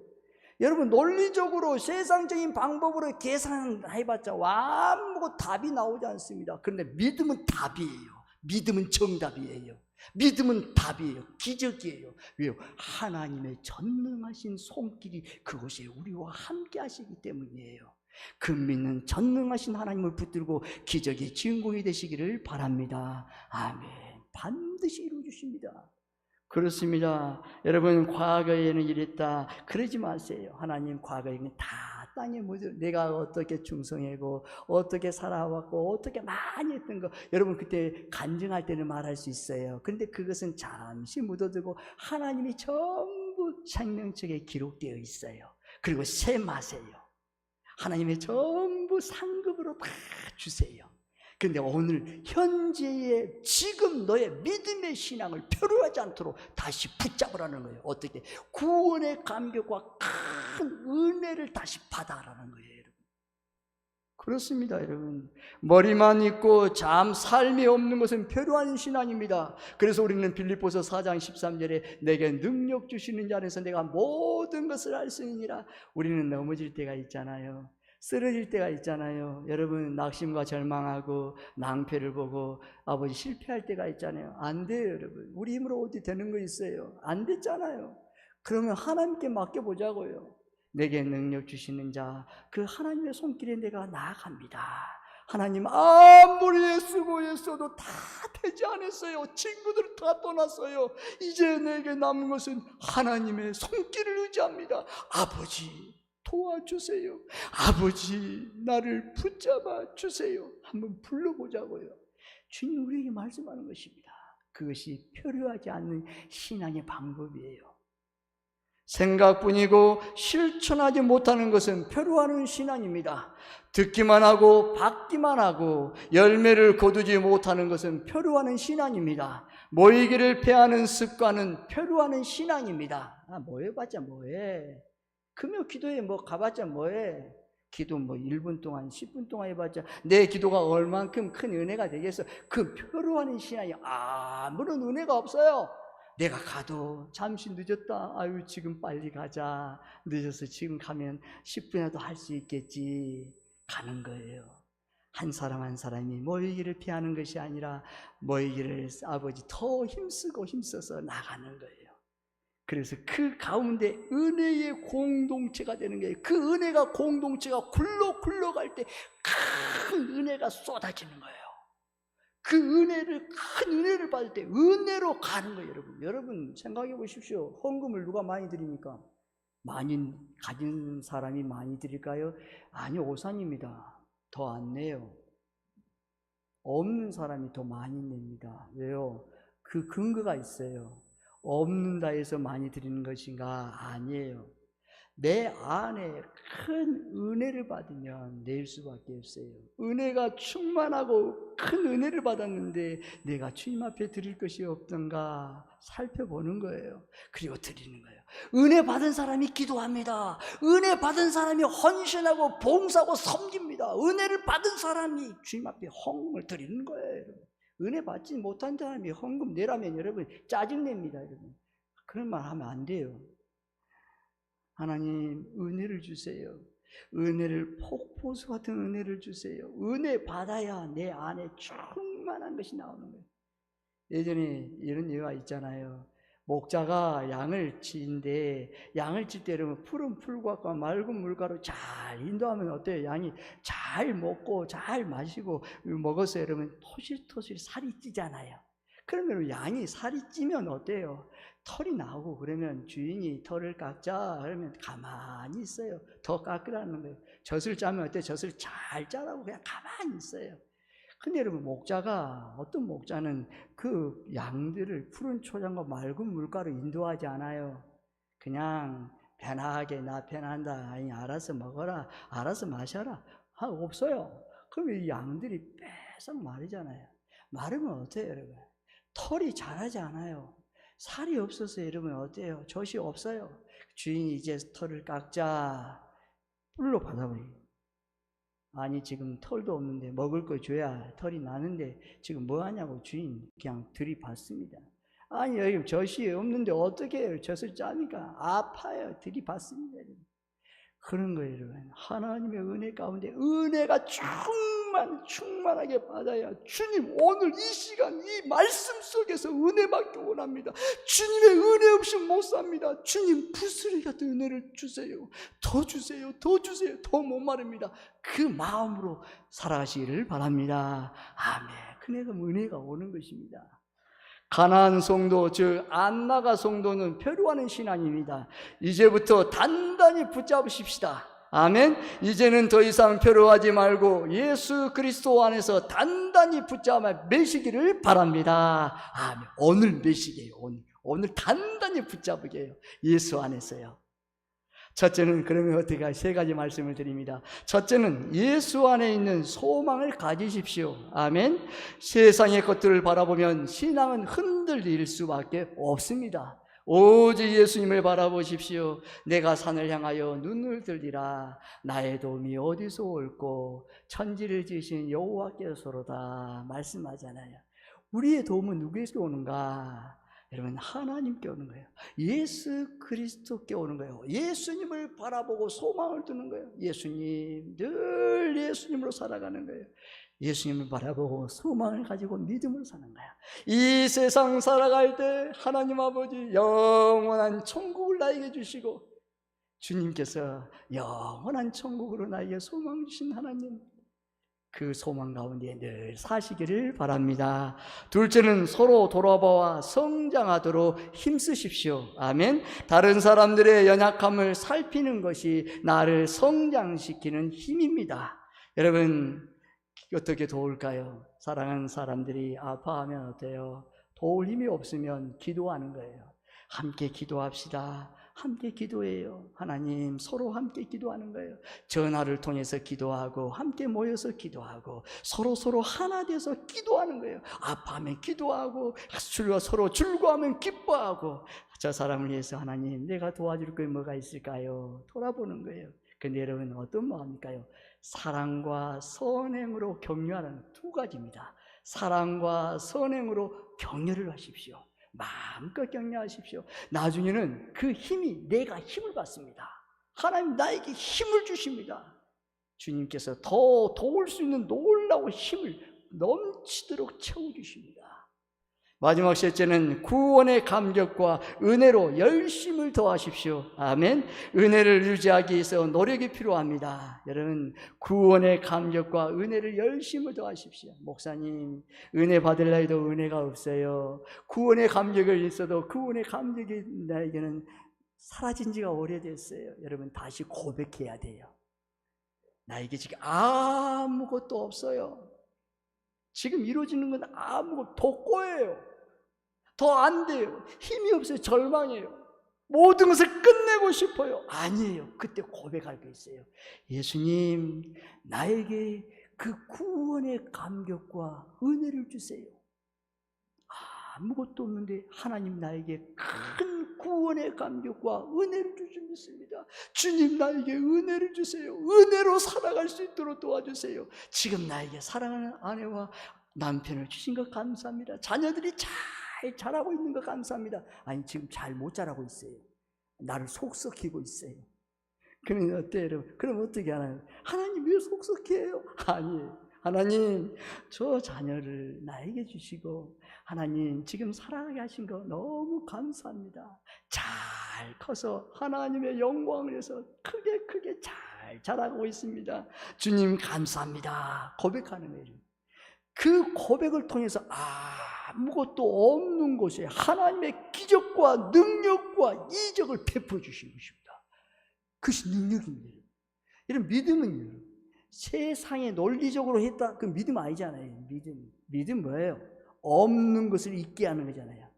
여러분 논리적으로 세상적인 방법으로 계산해봤자 아무것도 답이 나오지 않습니다. 그런데 믿음은 답이에요. 믿음은 정답이에요. 믿음은 답이에요. 기적이에요. 왜요? 하나님의 전능하신 손길이 그곳에 우리와 함께 하시기 때문이에요. 그 믿는 전능하신 하나님을 붙들고 기적의 주인공이 되시기를 바랍니다. 아멘. 반드시 이루어주십니다. 그렇습니다. 여러분, 과거에는 이랬다 그러지 마세요. 하나님 과거에는 다 땅에 묻어 내가 어떻게 충성하고 어떻게 살아왔고 어떻게 많이 했던 거 여러분 그때 간증할 때는 말할 수 있어요. 그런데 그것은 잠시 묻어두고 하나님이 전부 생명책에 기록되어 있어요. 그리고 세 마세요. 하나님의 전부 상급으로 다 주세요. 그런데 오늘 현재의 지금 너의 믿음의 신앙을 표류하지 않도록 다시 붙잡으라는 거예요. 어떻게? 구원의 감격과 큰 은혜를 다시 받아라는 거예요. 여러분. 그렇습니다. 여러분, 머리만 있고 삶이 없는 것은 표류하는 신앙입니다. 그래서 우리는 빌립보서 4장 13절에 내게 능력 주시는 자 안에서 내가 모든 것을 할 수 있느니라. 우리는 넘어질 때가 있잖아요. 쓰러질 때가 있잖아요. 여러분, 낙심과 절망하고 낭패를 보고 아버지 실패할 때가 있잖아요. 안 돼요. 여러분, 우리 힘으로 어디 되는 거 있어요? 안 됐잖아요. 그러면 하나님께 맡겨보자고요. 내게 능력 주시는 자, 그 하나님의 손길에 내가 나아갑니다. 하나님, 아무리 애쓰고 다 되지 않았어요. 친구들 다 떠났어요. 이제 내게 남은 것은 하나님의 손길을 의지합니다. 아버지, 도와주세요. 아버지, 나를 붙잡아 주세요. 한번 불러보자고요. 주님 우리에게 말씀하는 것입니다. 그것이 표류하지 않는 신앙의 방법이에요. 생각뿐이고 실천하지 못하는 것은 표류하는 신앙입니다. 듣기만 하고 받기만 하고 열매를 거두지 못하는 것은 표류하는 신앙입니다. 모이기를 패하는 습관은 표류하는 신앙입니다. 뭐 해봤자 뭐해. 금요 기도에 뭐 가봤자 뭐해. 기도 뭐 1분 동안 10분 동안 해봤자 내 기도가 얼만큼 큰 은혜가 되겠어. 그 표류하는 신앙이 아무런 은혜가 없어요. 내가 가도 잠시 늦었다. 아유 지금 빨리 가자. 늦어서 지금 가면 10분이라도 할 수 있겠지. 가는 거예요. 한 사람 한 사람이 모이기를 피하는 것이 아니라 모이기를 아버지 더 힘써서 나가는 거예요. 그래서 그 가운데 은혜의 공동체가 되는 거예요. 그 은혜가 공동체가 굴러갈 때 큰 은혜가 쏟아지는 거예요. 그 은혜를 큰 은혜를 받을 때 은혜로 가는 거예요. 여러분 생각해 보십시오. 헌금을 누가 많이 드립니까? 많이 가진 사람이 많이 드릴까요? 아니, 오산입니다. 더 안 내요. 없는 사람이 더 많이 냅니다. 왜요? 그 근거가 있어요. 없는다 해서 많이 드리는 것인가? 아니에요. 내 안에 큰 은혜를 받으면 낼 수밖에 없어요. 은혜가 충만하고 큰 은혜를 받았는데 내가 주님 앞에 드릴 것이 없던가 살펴보는 거예요. 그리고 드리는 거예요. 은혜 받은 사람이 기도합니다. 은혜 받은 사람이 헌신하고 봉사하고 섬깁니다. 은혜를 받은 사람이 주님 앞에 헌금을 드리는 거예요. 은혜 받지 못한 사람이 헌금 내라면 여러분 짜증냅니다. 여러분, 그런 말 하면 안 돼요. 하나님 은혜를 주세요. 은혜를 폭포수 같은 은혜를 주세요. 은혜 받아야 내 안에 충만한 것이 나오는 거예요. 예전에 이런 예가 있잖아요. 목자가 양을 치는데 양을 칠 때 여러분 푸른 풀과 맑은 물가로 잘 인도하면 어때요? 양이 잘 먹고 잘 마시고 먹어서 여러분 토실토실 살이 찌잖아요. 그러면 양이 살이 찌면 어때요? 털이 나오고 그러면 주인이 털을 깎자 그러면 가만히 있어요. 더 깎으라는 거예요. 젖을 짜면 어때요? 젖을 잘 짜라고 그냥 가만히 있어요. 근데 여러분 어떤 목자는 그 양들을 푸른 초장과 맑은 물가로 인도하지 않아요. 그냥 편하게 나 편한다. 아니 알아서 먹어라. 알아서 마셔라. 없어요. 그러면 이 양들이 빼싹 마르잖아요. 마르면 어때요 여러분? 털이 자라지 않아요. 살이 없어서 여러분 어때요? 젖이 없어요. 주인이 이제 털을 깎자. 뿔로 받아버려요. 아니 지금 털도 없는데 먹을 거 줘야 털이 나는데 지금 뭐 하냐고 주인 그냥 들이받습니다. 아니 여기 젖이 없는데 어떻게 해요? 젖을 짜니까 아파요. 들이받습니다. 그런 거예요, 여러분. 하나님의 은혜 가운데 은혜가 충만하게 받아야 주님 오늘 이 시간 이 말씀 속에서 은혜 받기 원합니다. 주님의 은혜 없이 못 삽니다. 주님 부스러기 같은 은혜를 주세요. 더 주세요. 더 주세요. 더 목마릅니다. 그 마음으로 살아가시기를 바랍니다. 아멘. 그네가 은혜가 오는 것입니다. 가나안 성도, 즉 안나가 성도는 표류하는 신앙입니다. 이제부터 단단히 붙잡으십시다. 아멘. 이제는 더 이상 표류하지 말고 예수 그리스도 안에서 단단히 붙잡아 매시기를 바랍니다. 아멘. 오늘 매시기예요. 오늘 단단히 붙잡으게 해요. 예수 안에서요. 첫째는 그러면 어떻게 할까요? 세 가지 말씀을 드립니다. 첫째는 예수 안에 있는 소망을 가지십시오. 아멘. 세상의 것들을 바라보면 신앙은 흔들릴 수밖에 없습니다. 오직 예수님을 바라보십시오. 내가 산을 향하여 눈을 들리라. 나의 도움이 어디서 올꼬? 천지를 지으신 여호와께서로다 말씀하잖아요. 우리의 도움은 누구에게 오는가? 여러분, 하나님께 오는 거예요. 예수 그리스도께 오는 거예요. 예수님을 바라보고 소망을 두는 거예요. 예수님, 늘 예수님으로 살아가는 거예요. 예수님을 바라보고 소망을 가지고 믿음으로 사는 거야. 이 세상 살아갈 때 하나님 아버지 영원한 천국을 나에게 주시고, 주님께서 영원한 천국으로 나에게 소망 주신 하나님, 그 소망 가운데 늘 사시기를 바랍니다. 둘째는 서로 돌아보아 성장하도록 힘쓰십시오. 아멘. 다른 사람들의 연약함을 살피는 것이 나를 성장시키는 힘입니다. 여러분, 어떻게 도울까요? 사랑하는 사람들이 아파하면 어때요? 도울 힘이 없으면 기도하는 거예요. 함께 기도합시다. 함께 기도해요. 하나님, 서로 함께 기도하는 거예요. 전화를 통해서 기도하고 함께 모여서 기도하고 서로 하나 돼서 기도하는 거예요. 아파하면 기도하고 서로 즐거워하면 기뻐하고, 저 사람을 위해서 하나님 내가 도와줄 게 뭐가 있을까요? 돌아보는 거예요. 근데 여러분, 어떤 마음일까요? 사랑과 선행으로 격려하는 두 가지입니다. 사랑과 선행으로 격려를 하십시오. 마음껏 격려하십시오. 나중에는 그 힘이, 내가 힘을 받습니다. 하나님 나에게 힘을 주십니다. 주님께서 더 도울 수 있는 놀라운 힘을 넘치도록 채워주십니다. 마지막 셋째는 구원의 감격과 은혜로 열심을 더하십시오. 아멘. 은혜를 유지하기 위해서 노력이 필요합니다. 여러분, 구원의 감격과 은혜를 열심을 더하십시오. 목사님, 은혜 받으려 해도 은혜가 없어요. 구원의 감격이 있어도 구원의 감격이 나에게는 사라진 지가 오래됐어요. 여러분, 다시 고백해야 돼요. 나에게 지금 아무것도 없어요. 지금 이루어지는 건 아무것도 독고예요. 더 안 돼요. 힘이 없어요. 절망해요. 모든 것을 끝내고 싶어요. 아니에요. 그때 고백할 게 있어요. 예수님, 나에게 그 구원의 감격과 은혜를 주세요. 아무것도 없는데 하나님 나에게 큰 구원의 감격과 은혜를 주시면 믿습니다. 주님, 나에게 은혜를 주세요. 은혜로 살아갈 수 있도록 도와주세요. 지금 나에게 사랑하는 아내와 남편을 주신 것 감사합니다. 자녀들이 잘 자라고 있는 것 감사합니다. 아니, 지금 잘 못 자라고 있어요. 나를 속썩이고 있어요. 그러면 어때요, 여러분? 그럼 어떻게 하나요? 하나님 왜 속썩해요? 아니에요. 하나님, 저 자녀를 나에게 주시고 하나님 지금 사랑하게 하신 거 너무 감사합니다. 잘 커서 하나님의 영광을 위해서 크게 잘 자라고 있습니다. 주님 감사합니다. 고백하는 거예요. 그 고백을 통해서 아무것도 없는 곳에 하나님의 기적과 능력과 이적을 베풀어 주신 것입니다. 그것이 능력입니다. 이런 믿음은요, 세상에 논리적으로 했다 그 믿음 아니잖아요. 믿음 뭐예요? 없는 것을 있게 하는 거잖아요.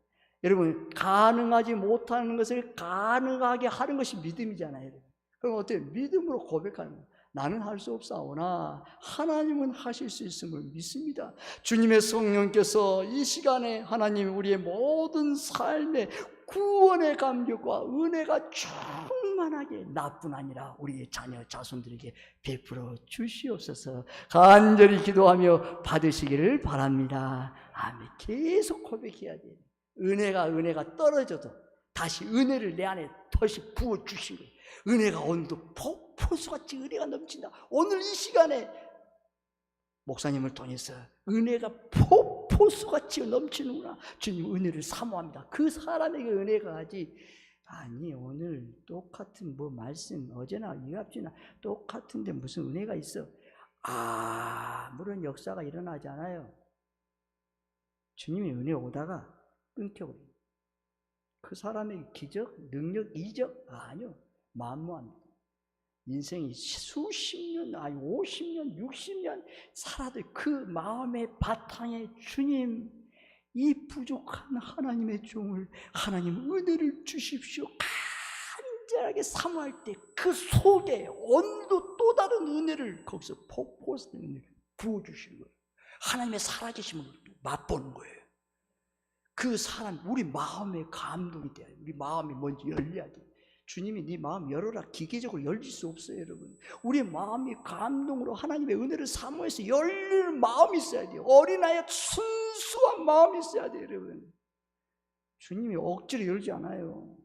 여러분, 가능하지 못하는 것을 가능하게 하는 것이 믿음이잖아요. 그럼 어때요? 믿음으로 고백하는 거예요. 나는 할 수 없사오나 하나님은 하실 수 있음을 믿습니다. 주님의 성령께서 이 시간에 하나님 우리의 모든 삶에 구원의 감격과 은혜가 충만하게 나뿐 아니라 우리의 자녀 자손들에게 베풀어 주시옵소서. 간절히 기도하며 받으시기를 바랍니다. 아멘. 계속 고백해야 돼요. 은혜가 떨어져도 다시 은혜를 내 안에 다시 부어주신 거예요. 은혜가 오늘도 폭포수같이 은혜가 넘친다. 오늘 이 시간에 목사님을 통해서 은혜가 폭포수같이 넘치는구나. 주님 은혜를 사모합니다. 그 사람에게 은혜가 가지. 아니 오늘 똑같은 뭐 말씀 어제나 이합지나 똑같은데 무슨 은혜가 있어? 아무런 역사가 일어나지 않아요. 주님의 은혜 오다가 끊겨버려요. 그 사람의 기적, 능력, 이적 아니요. 만무합니다. 인생이 수십 년, 아니 50년, 60년 살아도 그 마음의 바탕에 주님, 이 부족한 하나님의 종을 하나님 은혜를 주십시오. 간절하게 사모할 때 그 속에 오늘도 또 다른 은혜를 거기서 폭포수 은혜를 부어주시는 거예요. 하나님의 살아계심을 맛보는 거예요. 그 사람, 우리 마음의 감동이 돼요. 우리 마음이 먼저 열려야 돼요. 주님이 네 마음 열어라 기계적으로 열릴 수 없어요, 여러분. 우리 마음이 감동으로 하나님의 은혜를 사모해서 열릴 마음이 있어야 돼요. 어린아이의 순수한 마음이 있어야 돼요, 여러분. 주님이 억지로 열지 않아요.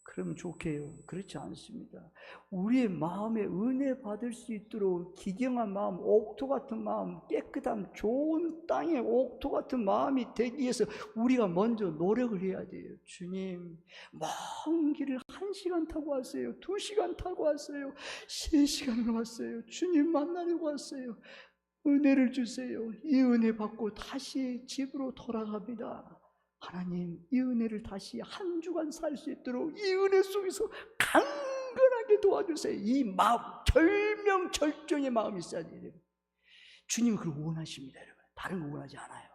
그러면 좋게요. 그렇지 않습니다. 우리의 마음에 은혜 받을 수 있도록 기경한 마음, 옥토 같은 마음, 깨끗한 좋은 땅의 옥토 같은 마음이 되기 위해서 우리가 먼저 노력을 해야 돼요. 주님, 먼 길을 1시간 타고 왔어요. 2시간 타고 왔어요. 3시간을 왔어요. 주님 만나려고 왔어요. 은혜를 주세요. 이 은혜 받고 다시 집으로 돌아갑니다. 하나님, 이 은혜를 다시 한 주간 살 수 있도록 이 은혜 속에서 강건하게 도와주세요. 이 마음, 절명절정의 마음이 있어야 돼요. 주님은 그걸 원하십니다, 여러분. 다른 거 원하지 않아요.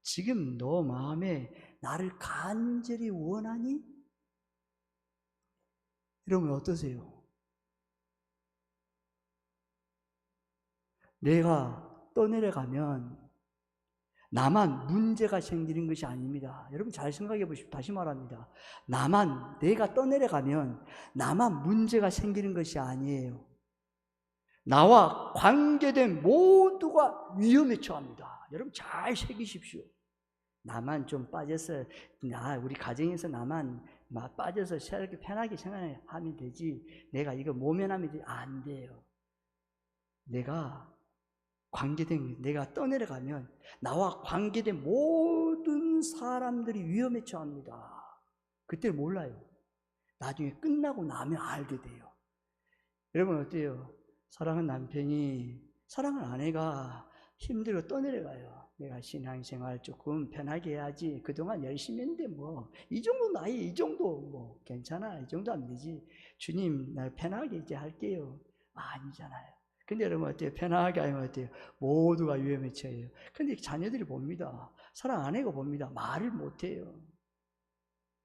지금 너 마음에 나를 간절히 원하니? 여러분 어떠세요? 내가 떠내려가면 나만 문제가 생기는 것이 아닙니다. 여러분 잘 생각해 보십시오. 다시 말합니다. 내가 떠내려가면 나만 문제가 생기는 것이 아니에요. 나와 관계된 모두가 위험에 처합니다. 여러분 잘 새기십시오. 나만 좀 빠져서, 우리 가정에서 나만 빠져서 이렇게 편하게 생각하면 되지. 내가 이거 모면하면 되지. 안 돼요. 내가 떠내려가면 나와 관계된 모든 사람들이 위험에 처합니다. 그때를 몰라요. 나중에 끝나고 나면 알게 돼요. 여러분 어때요? 사랑하는 남편이, 사랑하는 아내가 힘들어 떠내려가요. 내가 신앙생활 조금 편하게 해야지. 그동안 열심히 했는데 이 정도 나이, 이 정도 괜찮아. 이 정도 하면 되지. 주님, 나 편하게 이제 할게요. 아니잖아요. 근데 여러분 어때요? 편하게 하면 어때요? 모두가 위험에 처해요. 근데 자녀들이 봅니다. 사랑 안 해가 봅니다. 말을 못해요.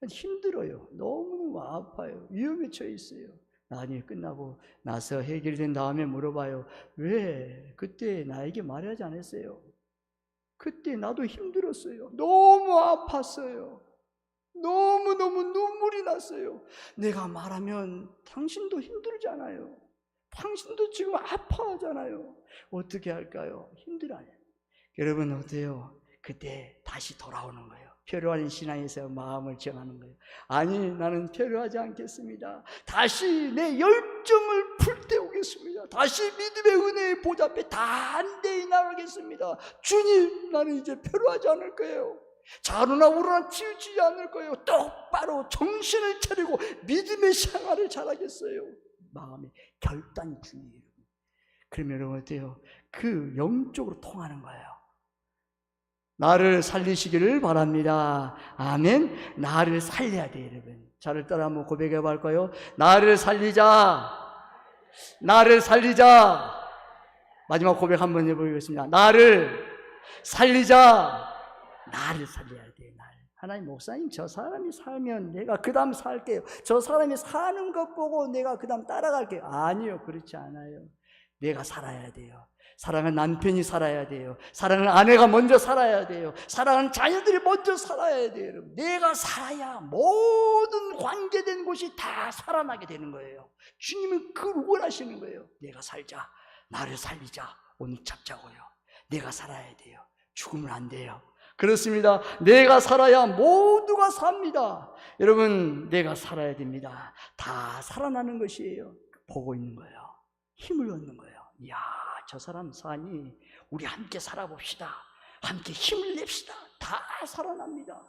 힘들어요. 너무너무 아파요. 위험에 처해 있어요. 나중에 끝나고 나서 해결된 다음에 물어봐요. 왜 그때 나에게 말하지 않았어요? 그때 나도 힘들었어요. 너무 아팠어요. 너무너무 눈물이 났어요. 내가 말하면 당신도 힘들잖아요. 당신도 지금 아파하잖아요. 어떻게 할까요? 힘들어요. 여러분 어때요? 그때 다시 돌아오는 거예요. 표류하는 신앙에서 마음을 정하는 거예요. 아니, 나는 표류하지 않겠습니다. 다시 내 열정을 불태우겠습니다. 다시 믿음의 은혜의 보좌 앞에 단대히 나가겠습니다. 주님, 나는 이제 표류하지 않을 거예요. 좌로나 우로나 치우치지 않을 거예요. 똑바로 정신을 차리고 믿음의 생활을 잘하겠어요. 마음의 결단이 중요해요. 그러면 여러분 어때요? 그 영적으로 통하는 거예요. 나를 살리시기를 바랍니다. 아멘. 나를 살려야 돼요, 여러분. 저를 따라 한번 고백해 볼까요? 나를 살리자. 나를 살리자. 마지막 고백 한번 해보겠습니다. 나를 살리자. 나를 살려야 돼요. 하나님, 목사님, 저 사람이 살면 내가 그 다음 살게요. 저 사람이 사는 것 보고 내가 그 다음 따라갈게요. 아니요, 그렇지 않아요. 내가 살아야 돼요. 사랑하는 남편이 살아야 돼요. 사랑하는 아내가 먼저 살아야 돼요. 사랑하는 자녀들이 먼저 살아야 돼요. 여러분. 내가 살아야 모든 관계된 곳이 다 살아나게 되는 거예요. 주님은 그걸 원하시는 거예요. 내가 살자. 나를 살리자. 오늘 잡자고요. 내가 살아야 돼요. 죽으면 안 돼요. 그렇습니다. 내가 살아야 모두가 삽니다. 여러분, 내가 살아야 됩니다. 다 살아나는 것이에요. 보고 있는 거예요. 힘을 얻는 거예요. 이야, 저 사람 사니 우리 함께 살아봅시다. 함께 힘을 냅시다. 다 살아납니다.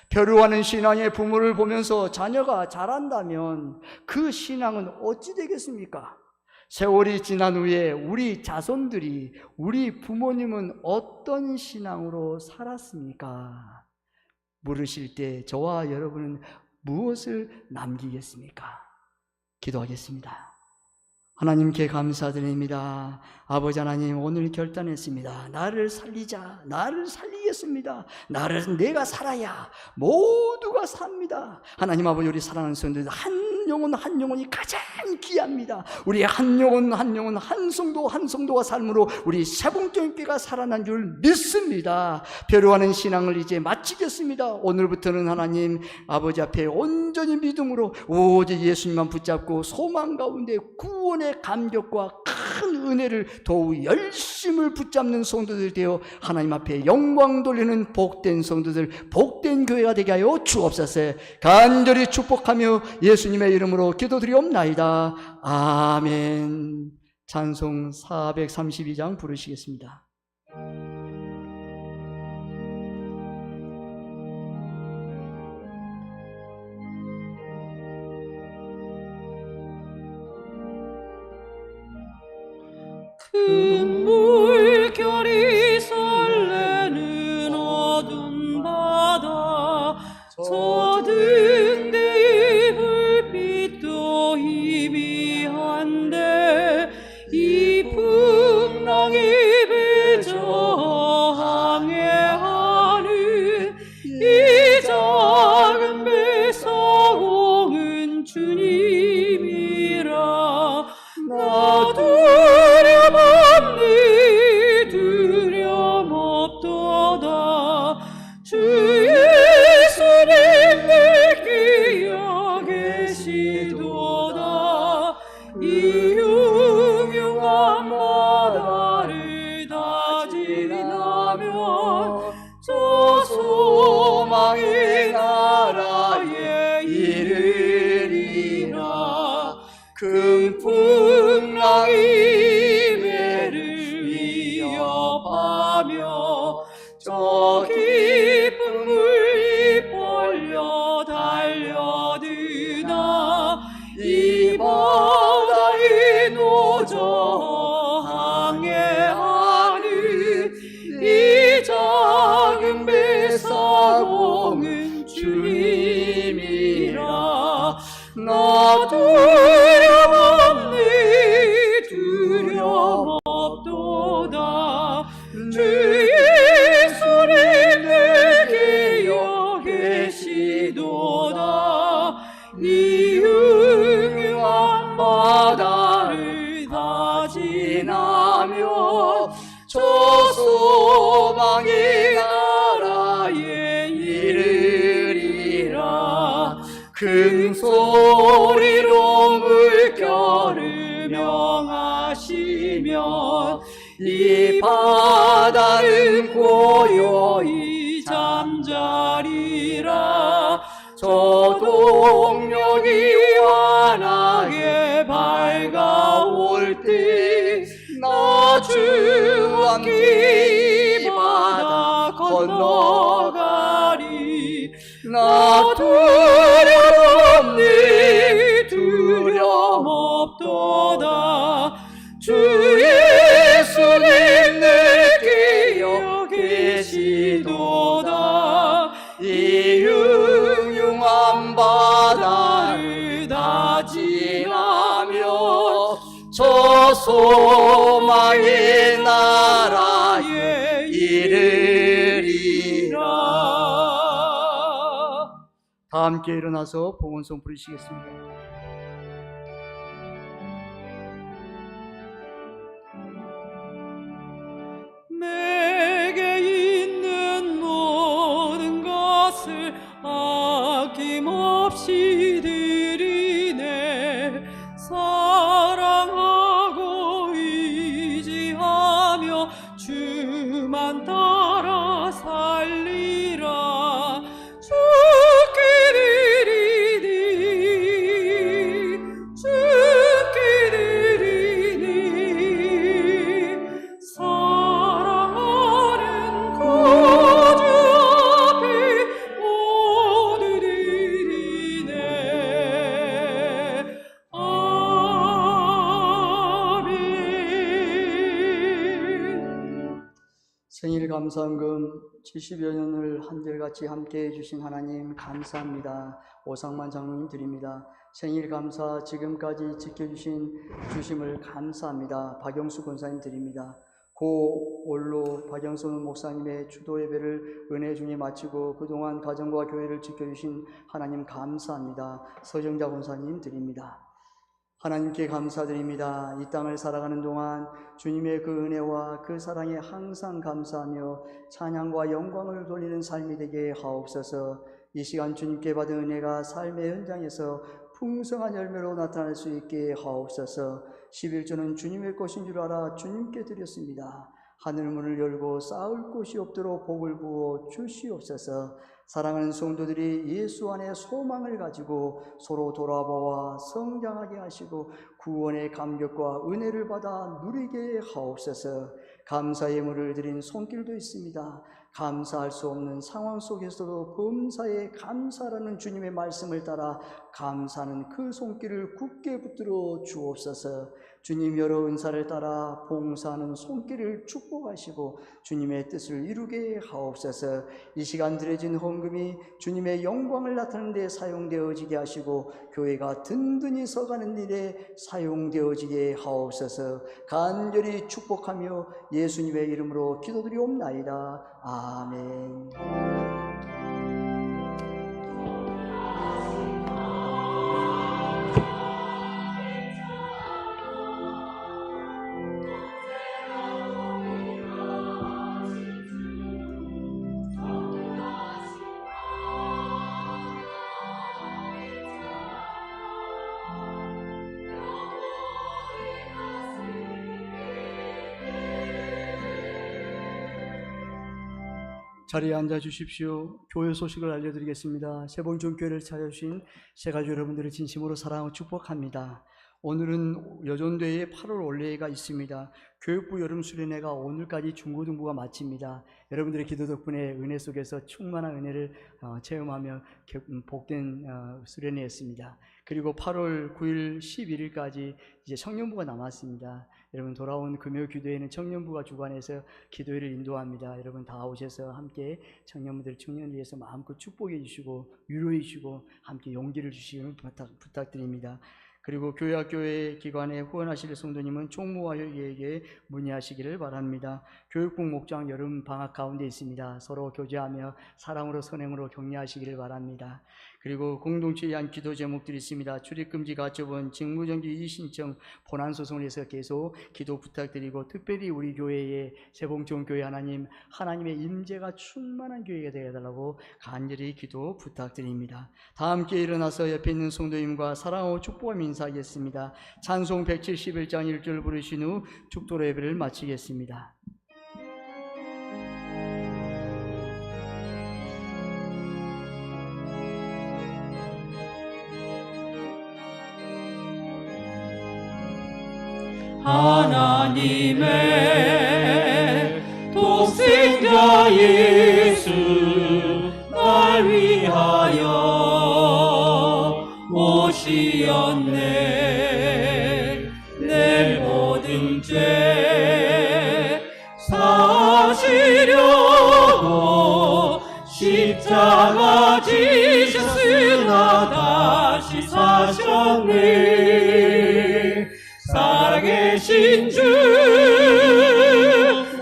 벼루하는 신앙의 부모를 보면서 자녀가 자란다면 그 신앙은 어찌 되겠습니까? 세월이 지난 후에 우리 자손들이, 우리 부모님은 어떤 신앙으로 살았습니까? 물으실 때 저와 여러분은 무엇을 남기겠습니까? 기도하겠습니다. 하나님께 감사드립니다. 아버지 하나님, 오늘 결단했습니다. 나를 살리자. 나를 살리겠습니다. 내가 살아야 모두가 삽니다. 하나님 아버지, 우리 사랑하는 성도들 한 영혼이 가장 귀합니다. 우리 한 영혼 한 성도가 삶으로 우리 세봉교회가 살아난 줄 믿습니다. 벼루하는 신앙을 이제 마치겠습니다. 오늘부터는 하나님 아버지 앞에 온전히 믿음으로 오직 예수님만 붙잡고 소망 가운데 구원의 감격과 큰 은혜를 더욱 열심을 붙잡는 성도들 되어 하나님 앞에 영광 돌리는 복된 성도들, 복된 교회가 되게 하여 주옵소서. 간절히 축복하며 예수님의 이름으로 기도드리옵나이다. 아멘. 찬송 432장 부르시겠습니다. 큰 물결이 설레는 어두운 바다, 젖은 데이 불빛도 희미한데 이 풍랑이 빚어 항해하는 이 작은 배서공은 주님이라. 나 두려움 없도다. 주 예수님 늘 기어 계시도다. 이 흉흉한 바다를 다 지나면 저 소망의 나라에 이르리라. 큰 풍랑이 배를 위협하며 저 깊은 물이 벌려 달려드나 이 바다에 노저 항해하는 이 작은 배사공은 주님이라. 나 두려움 없도다. 주 예수님 늘 기어 계시도다. 이 흉흉한 바다를 다 지나며 저 소망의 나라에 이르리라. 큰 소리로 물결을 명하시면 이 바다는 고요히 잠자리라. 저 동력이 환하게 밝아올 때 나 주와 함께 이 바다 건너가리. 나 두려움 없도다. 주 예수님 늘 기어 계시도다. 이 흉흉한 바다를 다 지나며 저 소망의 나라에 이르리라. 다 함께 일어나서 봉헌송 부르시겠습니다. 내게 있는 모든 것을 아낌없이 드리네. 사랑하고 의지하며 주만 따라 살리 생일 감사헌금 70여 년을 한결같이 함께해 주신 하나님 감사합니다. 오상만 장로님 드립니다. 생일 감사 지금까지 지켜주신 주심을 감사합니다. 박영수 권사님 드립니다. 고 올로 박영수 목사님의 주도 예배를 은혜 중에 마치고 그동안 가정과 교회를 지켜주신 하나님 감사합니다. 서정자 권사님 드립니다. 하나님께 감사드립니다. 이 땅을 살아가는 동안 주님의 그 은혜와 그 사랑에 항상 감사하며 찬양과 영광을 돌리는 삶이 되게 하옵소서. 이 시간 주님께 받은 은혜가 삶의 현장에서 풍성한 열매로 나타날 수 있게 하옵소서. 11조는 주님의 것인 줄 알아 주님께 드렸습니다. 하늘 문을 열고 쌓을 곳이 없도록 복을 부어 주시옵소서. 사랑하는 성도들이 예수 안에 소망을 가지고 서로 돌아보아 성장하게 하시고 구원의 감격과 은혜를 받아 누리게 하옵소서. 감사의 예물을 드린 손길도 있습니다. 감사할 수 없는 상황 속에서도 범사에 감사라는 주님의 말씀을 따라 감사하는 그 손길을 굳게 붙들어 주옵소서. 주님 여러 은사를 따라 봉사하는 손길을 축복하시고 주님의 뜻을 이루게 하옵소서. 이 시간 드려진 헌금이 주님의 영광을 나타내는 데 사용되어지게 하시고 교회가 든든히 서가는 일에 사용되어지게 하옵소서. 간절히 축복하며 예수님의 이름으로 기도드리옵나이다. 아멘. 자리에 앉아 주십시오. 교회 소식을 알려드리겠습니다. 세봉종교회를 찾아주신 세가족 여러분들을 진심으로 사랑하고 축복합니다. 오늘은 여전대에 8월 올레가 있습니다. 교육부 여름 수련회가 오늘까지 중고등부가 마칩니다. 여러분들의 기도 덕분에 은혜 속에서 충만한 은혜를 체험하며 복된 수련회였습니다. 그리고 8월 9일 11일까지 이제 청년부가 남았습니다. 여러분 돌아온 금요 기도회는 청년부가 주관해서 기도회를 인도합니다. 여러분 다 오셔서 함께 청년부들 청년을 위해서 마음껏 축복해 주시고 위로해 주시고 함께 용기를 주시기를 부탁드립니다. 그리고 교회학교회 기관에 후원하실 성도님은 총무와회계에게 문의하시기를 바랍니다. 교육부 목장 여름 방학 가운데 있습니다. 서로 교제하며 사랑으로 선행으로 격려하시기를 바랍니다. 그리고 공동체에 위한 기도 제목들이 있습니다. 출입금지 가처분, 직무정지 이의신청, 본안소송을 해서 계속 기도 부탁드리고 특별히 우리 교회의 세봉종교회 하나님의 임재가 충만한 교회가 되어달라고 간절히 기도 부탁드립니다. 다 함께 일어나서 옆에 있는 성도님과 사랑하고 축복하며 인사하겠습니다. 찬송 171장 1절 부르신 후 축도 예배를 마치겠습니다. 하나님의 독생자 예수 날 위하여 오시었네. 내 모든 죄 사시려고 십자가 지셨으나 다시 사셨네. 살아계신 주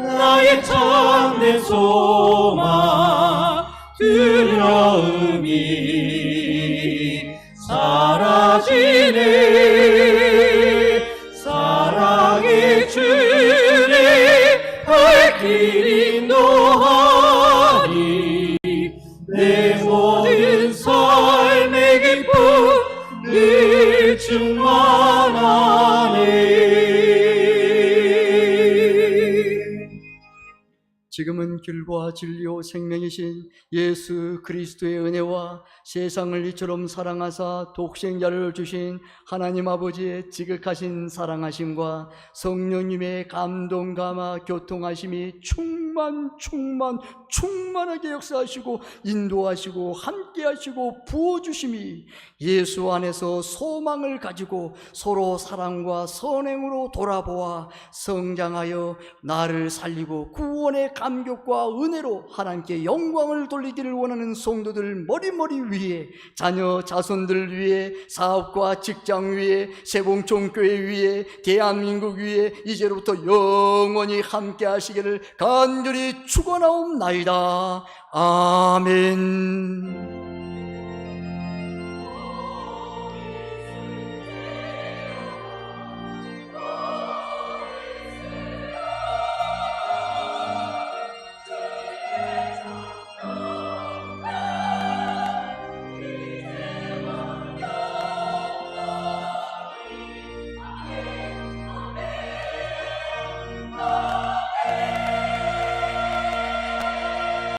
나의 참된 소망 두려움이 사라지네. 사랑의 주님 갈 길 인도하니 내 모든 삶의 기쁨 늘 충만하네. 지금은 길과 진리요 생명이신 예수 그리스도의 은혜와 세상을 이처럼 사랑하사 독생자를 주신 하나님 아버지의 지극하신 사랑하심과 성령님의 감동 감화 교통하심이 충만히 충만하게 역사하시고 인도하시고 함께하시고 부어주심이 예수 안에서 소망을 가지고 서로 사랑과 선행으로 돌아보아 성장하여 나를 살리고 구원의 감격과 은혜로 하나님께 영광을 돌리기를 원하는 성도들 머리머리 위에, 자녀 자손들 위에, 사업과 직장 위에, 세봉총교회 위에, 대한민국 위에 이제로부터 영원히 함께 하시기를 간절히 축원하옵나이다. 아멘.